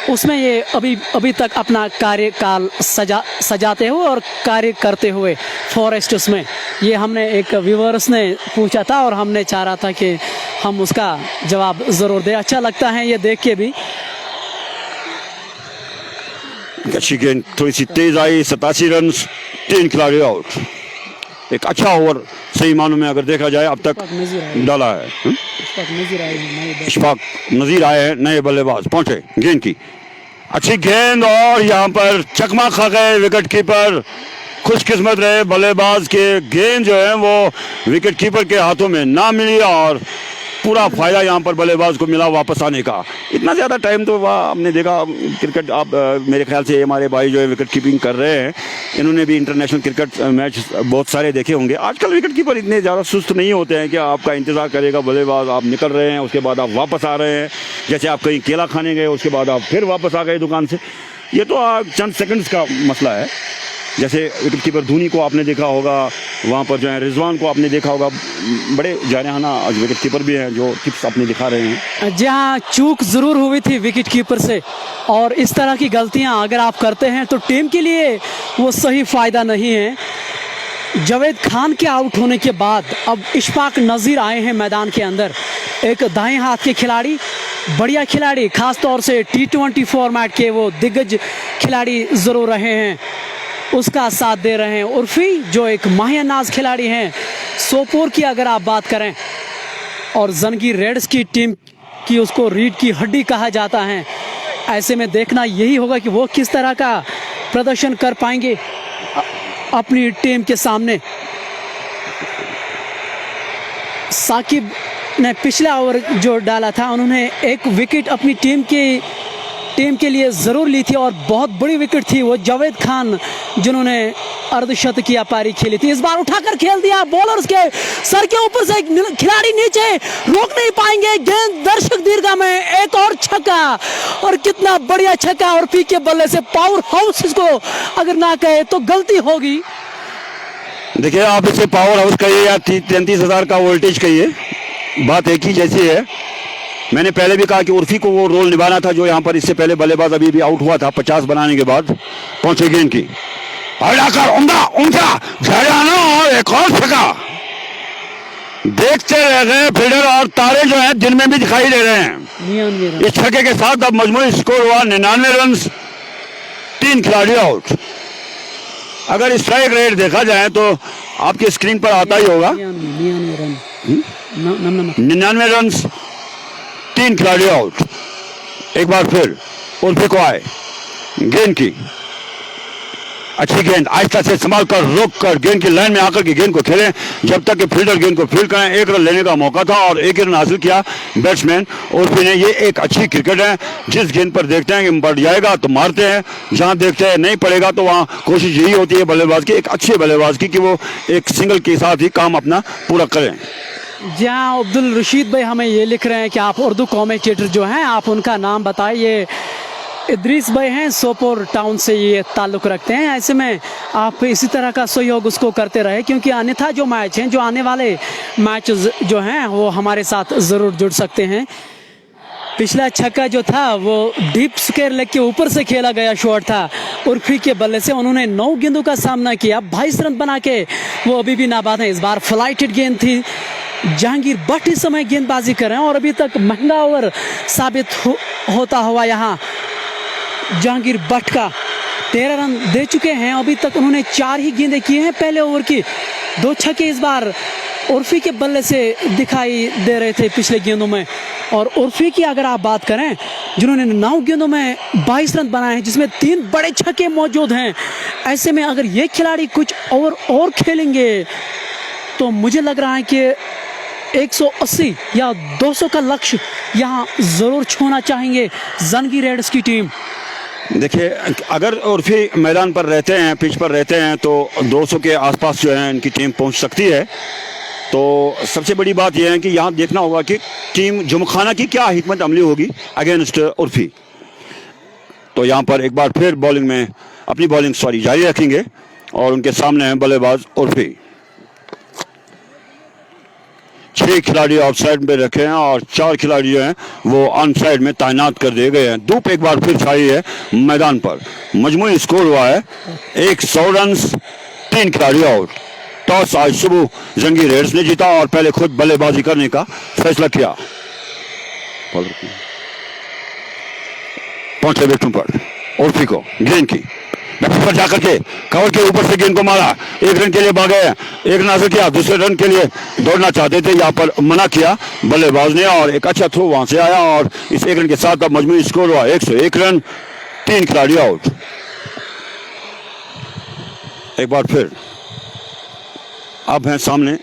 उसमें ये अभी तक अपना कार्यकाल सजाते हुए और कार्य करते हुए फॉरेस्ट उसमें। ये हमने एक व्यूअर्स ने पूछा था और हमने चाह रहा था कि हम उसका जवाब ज़रूर दें। अच्छा लगता है ये देख के भी। अच्छी गेंद थोड़ी सी तेज आई, 87 रन, 3 खिलाड़ी आउट। एक अच्छा ओवर सही मानों में अगर देखा जाए अब तक डाला है। इशफाक नज़ीर आए हैं, नए बल्लेबाज पहुंचे गेंद की। अच्छी गेंद, और यहाँ पर चकमा खा गए विकेट कीपर। खुशकिस्मत रहे बल्लेबाज के, गेंद जो है वो विकेट कीपर के हाथों में ना मिली, और पूरा फायदा यहाँ पर बल्लेबाज को मिला वापस आने का। इतना ज़्यादा टाइम तो वह हमने देखा क्रिकेट। आप मेरे ख्याल से हमारे भाई जो है विकेट कीपिंग कर रहे हैं, इन्होंने भी इंटरनेशनल क्रिकेट मैच बहुत सारे देखे होंगे। आजकल विकेट कीपर इतने ज़्यादा सुस्त नहीं होते हैं कि आपका इंतज़ार करेगा बल्लेबाज, आप निकल रहे हैं उसके बाद आप वापस आ रहे हैं, जैसे आप कहीं केला खाने गए उसके बाद आप फिर वापस आ गए दुकान से। ये तो चंद सेकंड्स का मसला है। जैसे विकेट कीपर धोनी को आपने देखा होगा, वहाँ पर जो है रिजवान को आपने देखा होगा, बड़े जारहाना आज विकेट कीपर भी हैं जो टिप्स अपने दिखा रहे हैं। जी हाँ, चूक ज़रूर हुई थी विकेट कीपर से, और इस तरह की गलतियाँ अगर आप करते हैं तो टीम के लिए वो सही फ़ायदा नहीं है। जावेद खान के आउट होने के बाद अब इशफाक नज़ीर आए हैं मैदान के अंदर। एक दाएं हाथ के खिलाड़ी, बढ़िया खिलाड़ी, ख़ास तौर से T20 फॉर्मेट के वो दिग्गज खिलाड़ी ज़रूर रहे हैं, उसका साथ दे रहे हैं। उर्फी जो एक माहियानाज खिलाड़ी हैं, सोपोर की अगर आप बात करें, और जंगी रेड्स की टीम की उसको रीढ़ की हड्डी कहा जाता है। ऐसे में देखना यही होगा कि वो किस तरह का प्रदर्शन कर पाएंगे अपनी टीम के सामने। साकिब ने पिछला ओवर जो डाला था, उन्होंने एक विकेट अपनी टीम के लिए ज़रूर ली थी, और बहुत बड़ी विकेट थी वो। जावेद खान जिन्होंने अर्धशतकीय पारी खेली थी। इस बार उठाकर खेल दिया, बॉलर्स के सर के ऊपर से खिलाड़ी नीचे रोक नहीं पाएंगे, गेंद दर्शक दीर्घा में, एक और छक्का, और कितना बढ़िया छक्का, और पी के बल्ले से पावर हाउस इसको अगर ना कहे तो गलती होगी। देखिए, आप इसे पावर हाउस कहिए या 33,000 का वोल्टेज कहिए, बात एक ही जैसी है। मैंने पहले भी कहा कि उर्फी को वो रोल निभाना था जो यहाँ पर इससे पहले बल्लेबाज अभी भी आउट हुआ था 50 बनाने के बाद। पहुंचे गेंद की हटाकर उमदा ऊंचा झड़ाना और एक और छक्का। देखते रह गए फील्डर, और तारे जो हैं दिन में भी दिखाई दे रहे हैं। 99 रन। इस छक्के के साथ अब मजमूई स्कोर हुआ 99 रन, 3 खिलाड़ी आउट। अगर स्ट्राइक रेट देखा जाए तो आपकी स्क्रीन पर आता ही होगा 99 रन, 99 रन, 3 खिलाड़ी आउट। एक बार फिर उर्फी को आए, गेंद की अच्छी गेंद आहिस्ता से संभाल कर रोक कर गेंद की लाइन में आकर के गेंद को खेलें जब तक कि फील्डर गेंद को फील्ड करें। एक रन लेने का मौका था और एक रन हासिल किया बैट्समैन उर्फी ने। ये एक अच्छी क्रिकेट है, जिस गेंद पर देखते हैं कि बढ़ जाएगा तो मारते हैं, जहां देखते हैं नहीं पड़ेगा तो वहां कोशिश यही होती है बल्लेबाज की, एक अच्छे बल्लेबाज की, कि वो एक सिंगल के साथ ही काम अपना पूरा करें। जहाँ अब्दुल रशीद भाई हमें ये लिख रहे हैं कि आप उर्दू कमेंटेटर जो हैं आप उनका नाम बताइए। इद्रीस भाई हैं, सोपोर टाउन से ये ताल्लुक़ रखते हैं। ऐसे में आप इसी तरह का सहयोग उसको करते रहे, क्योंकि अन्यथा जो मैच हैं, जो आने वाले मैच जो हैं वो हमारे साथ ज़रूर जुड़ सकते हैं। पिछला छक्का जो था वो डीप स्क्वायर लेग के ऊपर से खेला गया शॉट था उर्फी के बल्ले से। उन्होंने 9 गेंदों का सामना किया, 22 रन बना के वो अभी भी नाबाद हैं। इस बार फ्लाइटेड गेंद थी। जहांगीर भट्ट इस समय गेंदबाजी कर रहे हैं और अभी तक महंगा ओवर साबित होता हुआ यहाँ जहांगीर भट्ट का 13 रन दे चुके हैं। अभी तक उन्होंने 4 ही गेंदें की हैं पहले ओवर की। 2 छक्के इस बार उर्फी के बल्ले से दिखाई दे रहे थे पिछले गेंदों में। और उर्फी की अगर आप बात करें, जिन्होंने 9 गेंदों में 22 रन बनाए हैं, जिसमें 3 बड़े छक्के मौजूद हैं, ऐसे में अगर ये खिलाड़ी कुछ ओवर और खेलेंगे तो मुझे लग रहा है कि 180 या 200 का लक्ष्य यहाँ ज़रूर छूना चाहेंगे जंगी रेड्स की टीम। देखिए, अगर उर्फी मैदान पर रहते हैं, पिच पर रहते हैं, तो 200 के आसपास जो है इनकी टीम पहुंच सकती है। तो सबसे बड़ी बात यह है कि यहाँ देखना होगा कि टीम जुमखाना की क्या हिकमत अमली होगी अगेंस्ट उर्फी। तो यहाँ पर एक बार फिर बॉलिंग में अपनी बॉलिंग जारी रखेंगे और उनके सामने है बल्लेबाज उर्फी। 6 खिलाड़ी ऑफ साइड में रखे हैं और 4 खिलाड़ी जो हैं वो ऑन साइड में तैनात कर दिए गए हैं। धूप एक बार फिर छाई है मैदान पर। मजमूई स्कोर हुआ है 100 रन, 3 खिलाड़ी आउट। टॉस आज सुबह जंगी रेड्स ने जीता और पहले खुद बल्लेबाजी करने का फैसला किया। पहुंचे विकेट पर उर्फी को गेंद की पर जाकर के कवर के ऊपर से गेंद को मारा। 1 रन के लिए भागे, 1 रन हासिल किया। दूसरे रन के लिए दौड़ना चाहते थे, यहाँ पर मना किया बल्लेबाज ने और एक अच्छा थ्रो वहां से आया और इस 1 रन के साथ अब मजमूई स्कोर हुआ 101 रन, 3 खिलाड़ी आउट। एक बार फिर अब हैं सामने